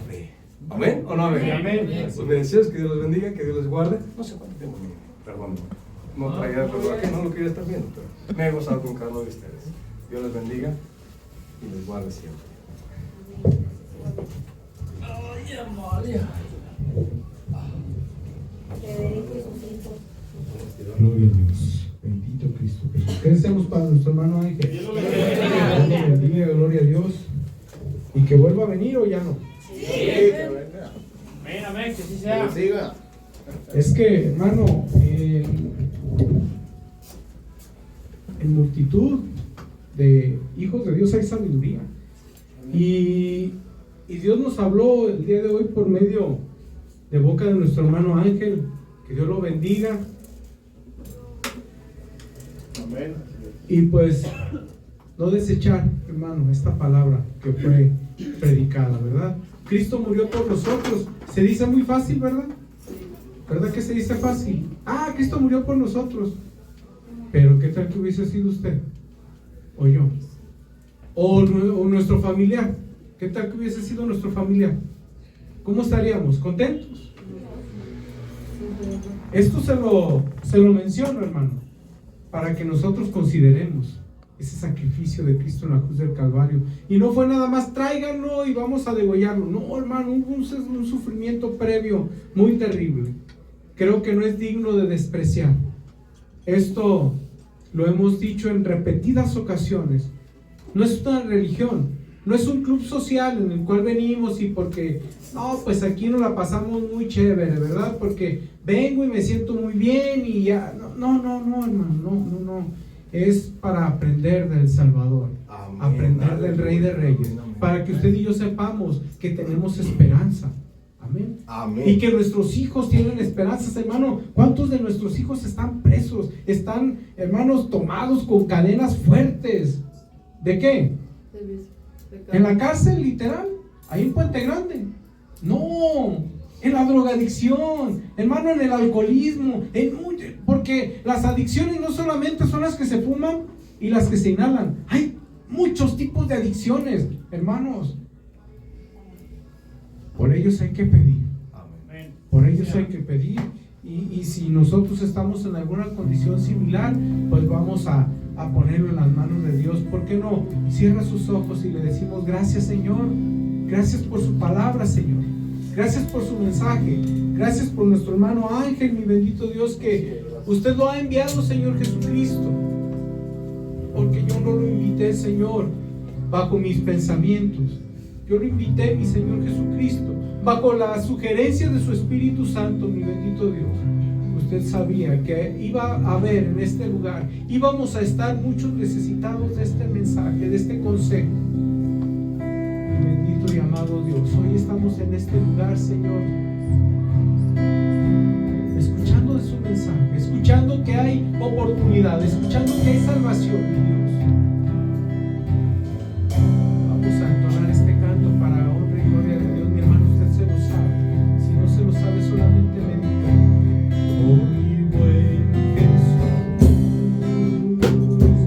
[SPEAKER 1] fe. ¿Amén o no amén?
[SPEAKER 2] Amén.
[SPEAKER 1] Pues me deseas que Dios los bendiga, que Dios les guarde. No sé cuánto tiempo tiene, perdón. No traía el reloj aquí, no lo quería estar viendo, pero me he gozado con cada uno de ustedes. Dios les bendiga y les guarde siempre. Ay, Amalia.
[SPEAKER 3] Federico y sus hijos.
[SPEAKER 2] Gloria a Dios. Bendito Cristo Jesús. ¿Qué deseamos para nuestro hermano Ángel?
[SPEAKER 6] Dios lo bendiga.
[SPEAKER 2] Dios lo bendiga, gloria a Dios. ¿Y que vuelva a venir o ya no?
[SPEAKER 6] Amén, amén, que así sea.
[SPEAKER 5] Siga.
[SPEAKER 2] Es que, hermano, en multitud de hijos de Dios hay sabiduría. Y Dios nos habló el día de hoy por medio de boca de nuestro hermano Ángel. Que Dios lo bendiga.
[SPEAKER 5] Amén.
[SPEAKER 2] Y pues, no desechar, hermano, esta palabra que fue predicada, ¿verdad? Cristo murió por nosotros. Se dice muy fácil, ¿verdad? ¿Verdad que se dice fácil? Ah, Cristo murió por nosotros. Pero ¿qué tal que hubiese sido usted? O yo. O nuestro familiar. ¿Qué tal que hubiese sido nuestro familiar? ¿Cómo estaríamos? ¿Contentos? Esto se lo menciono, hermano, para que nosotros consideremos ese sacrificio de Cristo en la cruz del Calvario. Y no fue nada más, tráiganlo y vamos a degollarlo. No, hermano, hubo un sufrimiento previo muy terrible. Creo que no es digno de despreciar. Esto lo hemos dicho en repetidas ocasiones. No es una religión, no es un club social en el cual venimos y porque, no, pues aquí nos la pasamos muy chévere, ¿verdad? Porque vengo y me siento muy bien y ya. No, hermano, no. Es para aprender del Salvador,
[SPEAKER 1] Amén.
[SPEAKER 2] aprender del Rey de Reyes,
[SPEAKER 1] Amén.
[SPEAKER 2] para que usted y yo sepamos que tenemos esperanza. Amén.
[SPEAKER 1] Amén.
[SPEAKER 2] Y que nuestros hijos tienen esperanzas, hermano. ¿Cuántos de nuestros hijos están presos? Están, hermanos, tomados con cadenas fuertes. ¿De qué? En la cárcel, literal, ahí en Puente Grande. No, en la drogadicción, hermano, en el alcoholismo, porque las adicciones no solamente son las que se fuman y las que se inhalan. Hay muchos tipos de adicciones, hermanos. Por ellos hay que pedir.
[SPEAKER 6] Amén.
[SPEAKER 2] Por ellos hay que pedir. Y si nosotros estamos en alguna condición similar, pues vamos a ponerlo en las manos de Dios. ¿Por qué no? Cierra sus ojos y le decimos: gracias, Señor. Gracias por su palabra, Señor. Gracias por su mensaje. Gracias por nuestro hermano Ángel, mi bendito Dios, que usted lo ha enviado, Señor Jesucristo. Porque yo no lo invité, Señor, bajo mis pensamientos. Yo lo invité, mi Señor Jesucristo, bajo la sugerencia de su Espíritu Santo, mi bendito Dios. Usted sabía que iba a haber en este lugar, íbamos a estar muchos necesitados de este mensaje, de este consejo. Mi bendito y amado Dios, hoy estamos en este lugar, Señor, escuchando de su mensaje, escuchando que hay oportunidad, escuchando que hay salvación, mi Dios. Vamos a entonar este canto para honra y gloria de Dios. Mi hermano, usted se lo sabe. Si no se lo sabe, solamente me diga: oh, mi buen Jesús,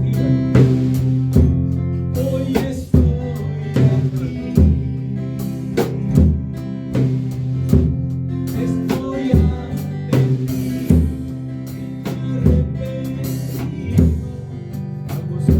[SPEAKER 2] dígalo. Hoy estoy aquí, estoy ante ti, arrepentido, a buscar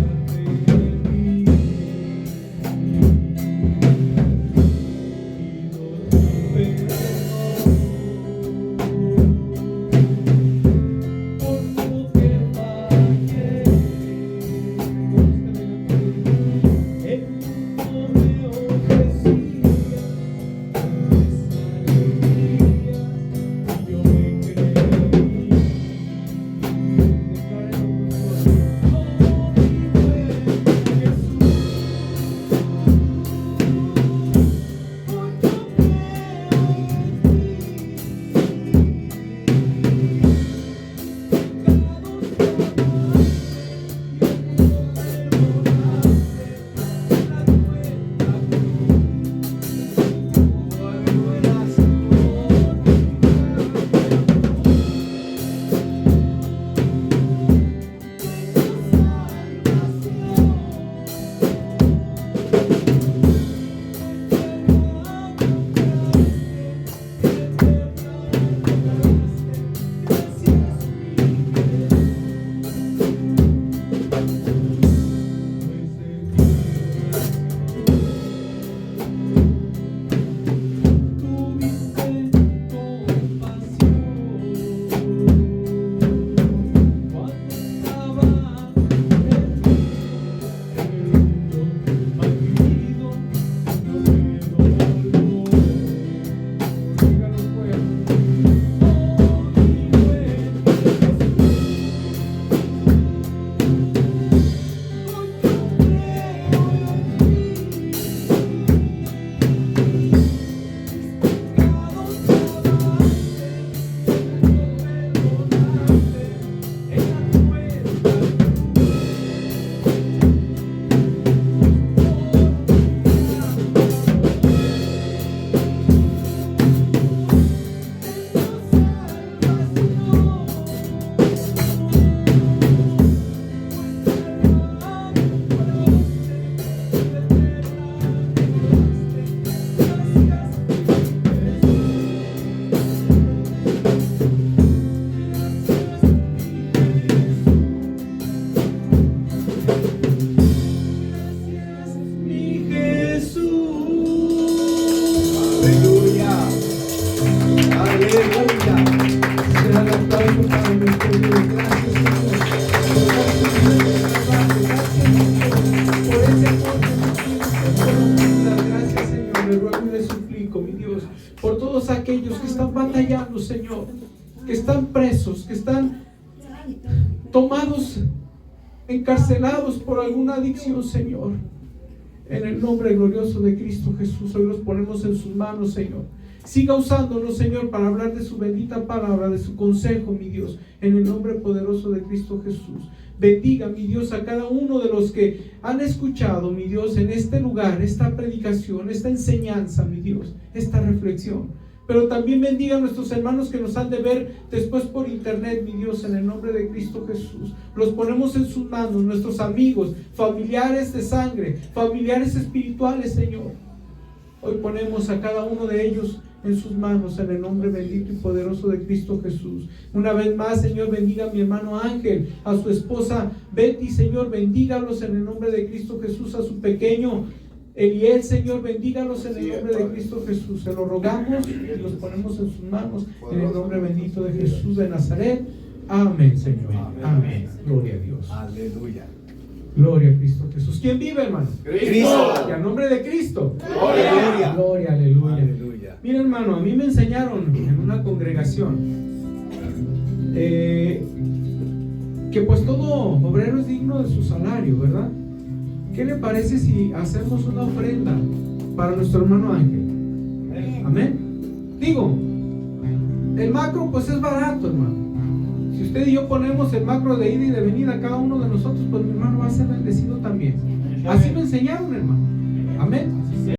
[SPEAKER 2] Señor, que están presos, que están tomados, encarcelados por alguna adicción, Señor. En el nombre glorioso de Cristo Jesús, hoy los ponemos en sus manos, Señor. Siga usándonos, Señor, para hablar de su bendita palabra, de su consejo, mi Dios, en el nombre poderoso de Cristo Jesús. Bendiga, mi Dios, a cada uno de los que han escuchado, mi Dios, en este lugar, esta predicación, esta enseñanza, mi Dios, esta reflexión. Pero también bendiga a nuestros hermanos que nos han de ver después por internet, mi Dios, en el nombre de Cristo Jesús. Los ponemos en sus manos, nuestros amigos, familiares de sangre, familiares espirituales, Señor. Hoy ponemos a cada uno de ellos en sus manos, en el nombre bendito y poderoso de Cristo Jesús. Una vez más, Señor, bendiga a mi hermano Ángel, a su esposa Betty, Señor, bendígalos en el nombre de Cristo Jesús, a su pequeño Eliel, Señor, bendígalos en el nombre de Cristo Jesús. Se lo rogamos y los ponemos en sus manos, en el nombre bendito de Jesús de Nazaret. Amén, Señor. Amén. Gloria a Dios.
[SPEAKER 5] Aleluya.
[SPEAKER 2] Gloria a Cristo Jesús. ¿Quién vive, hermano?
[SPEAKER 5] Cristo.
[SPEAKER 2] Y a nombre de Cristo.
[SPEAKER 5] Gloria.
[SPEAKER 2] Gloria, aleluya.
[SPEAKER 5] Aleluya.
[SPEAKER 2] Mira, hermano, a mí me enseñaron en una congregación que pues todo obrero es digno de su salario, ¿verdad? ¿Qué le parece si hacemos una ofrenda para nuestro hermano Ángel? Amén. Digo, el macro pues es barato, hermano. Si usted y yo ponemos el macro de ida y de venida, cada uno de nosotros, pues mi hermano va a ser bendecido también. Así me enseñaron, hermano. Amén.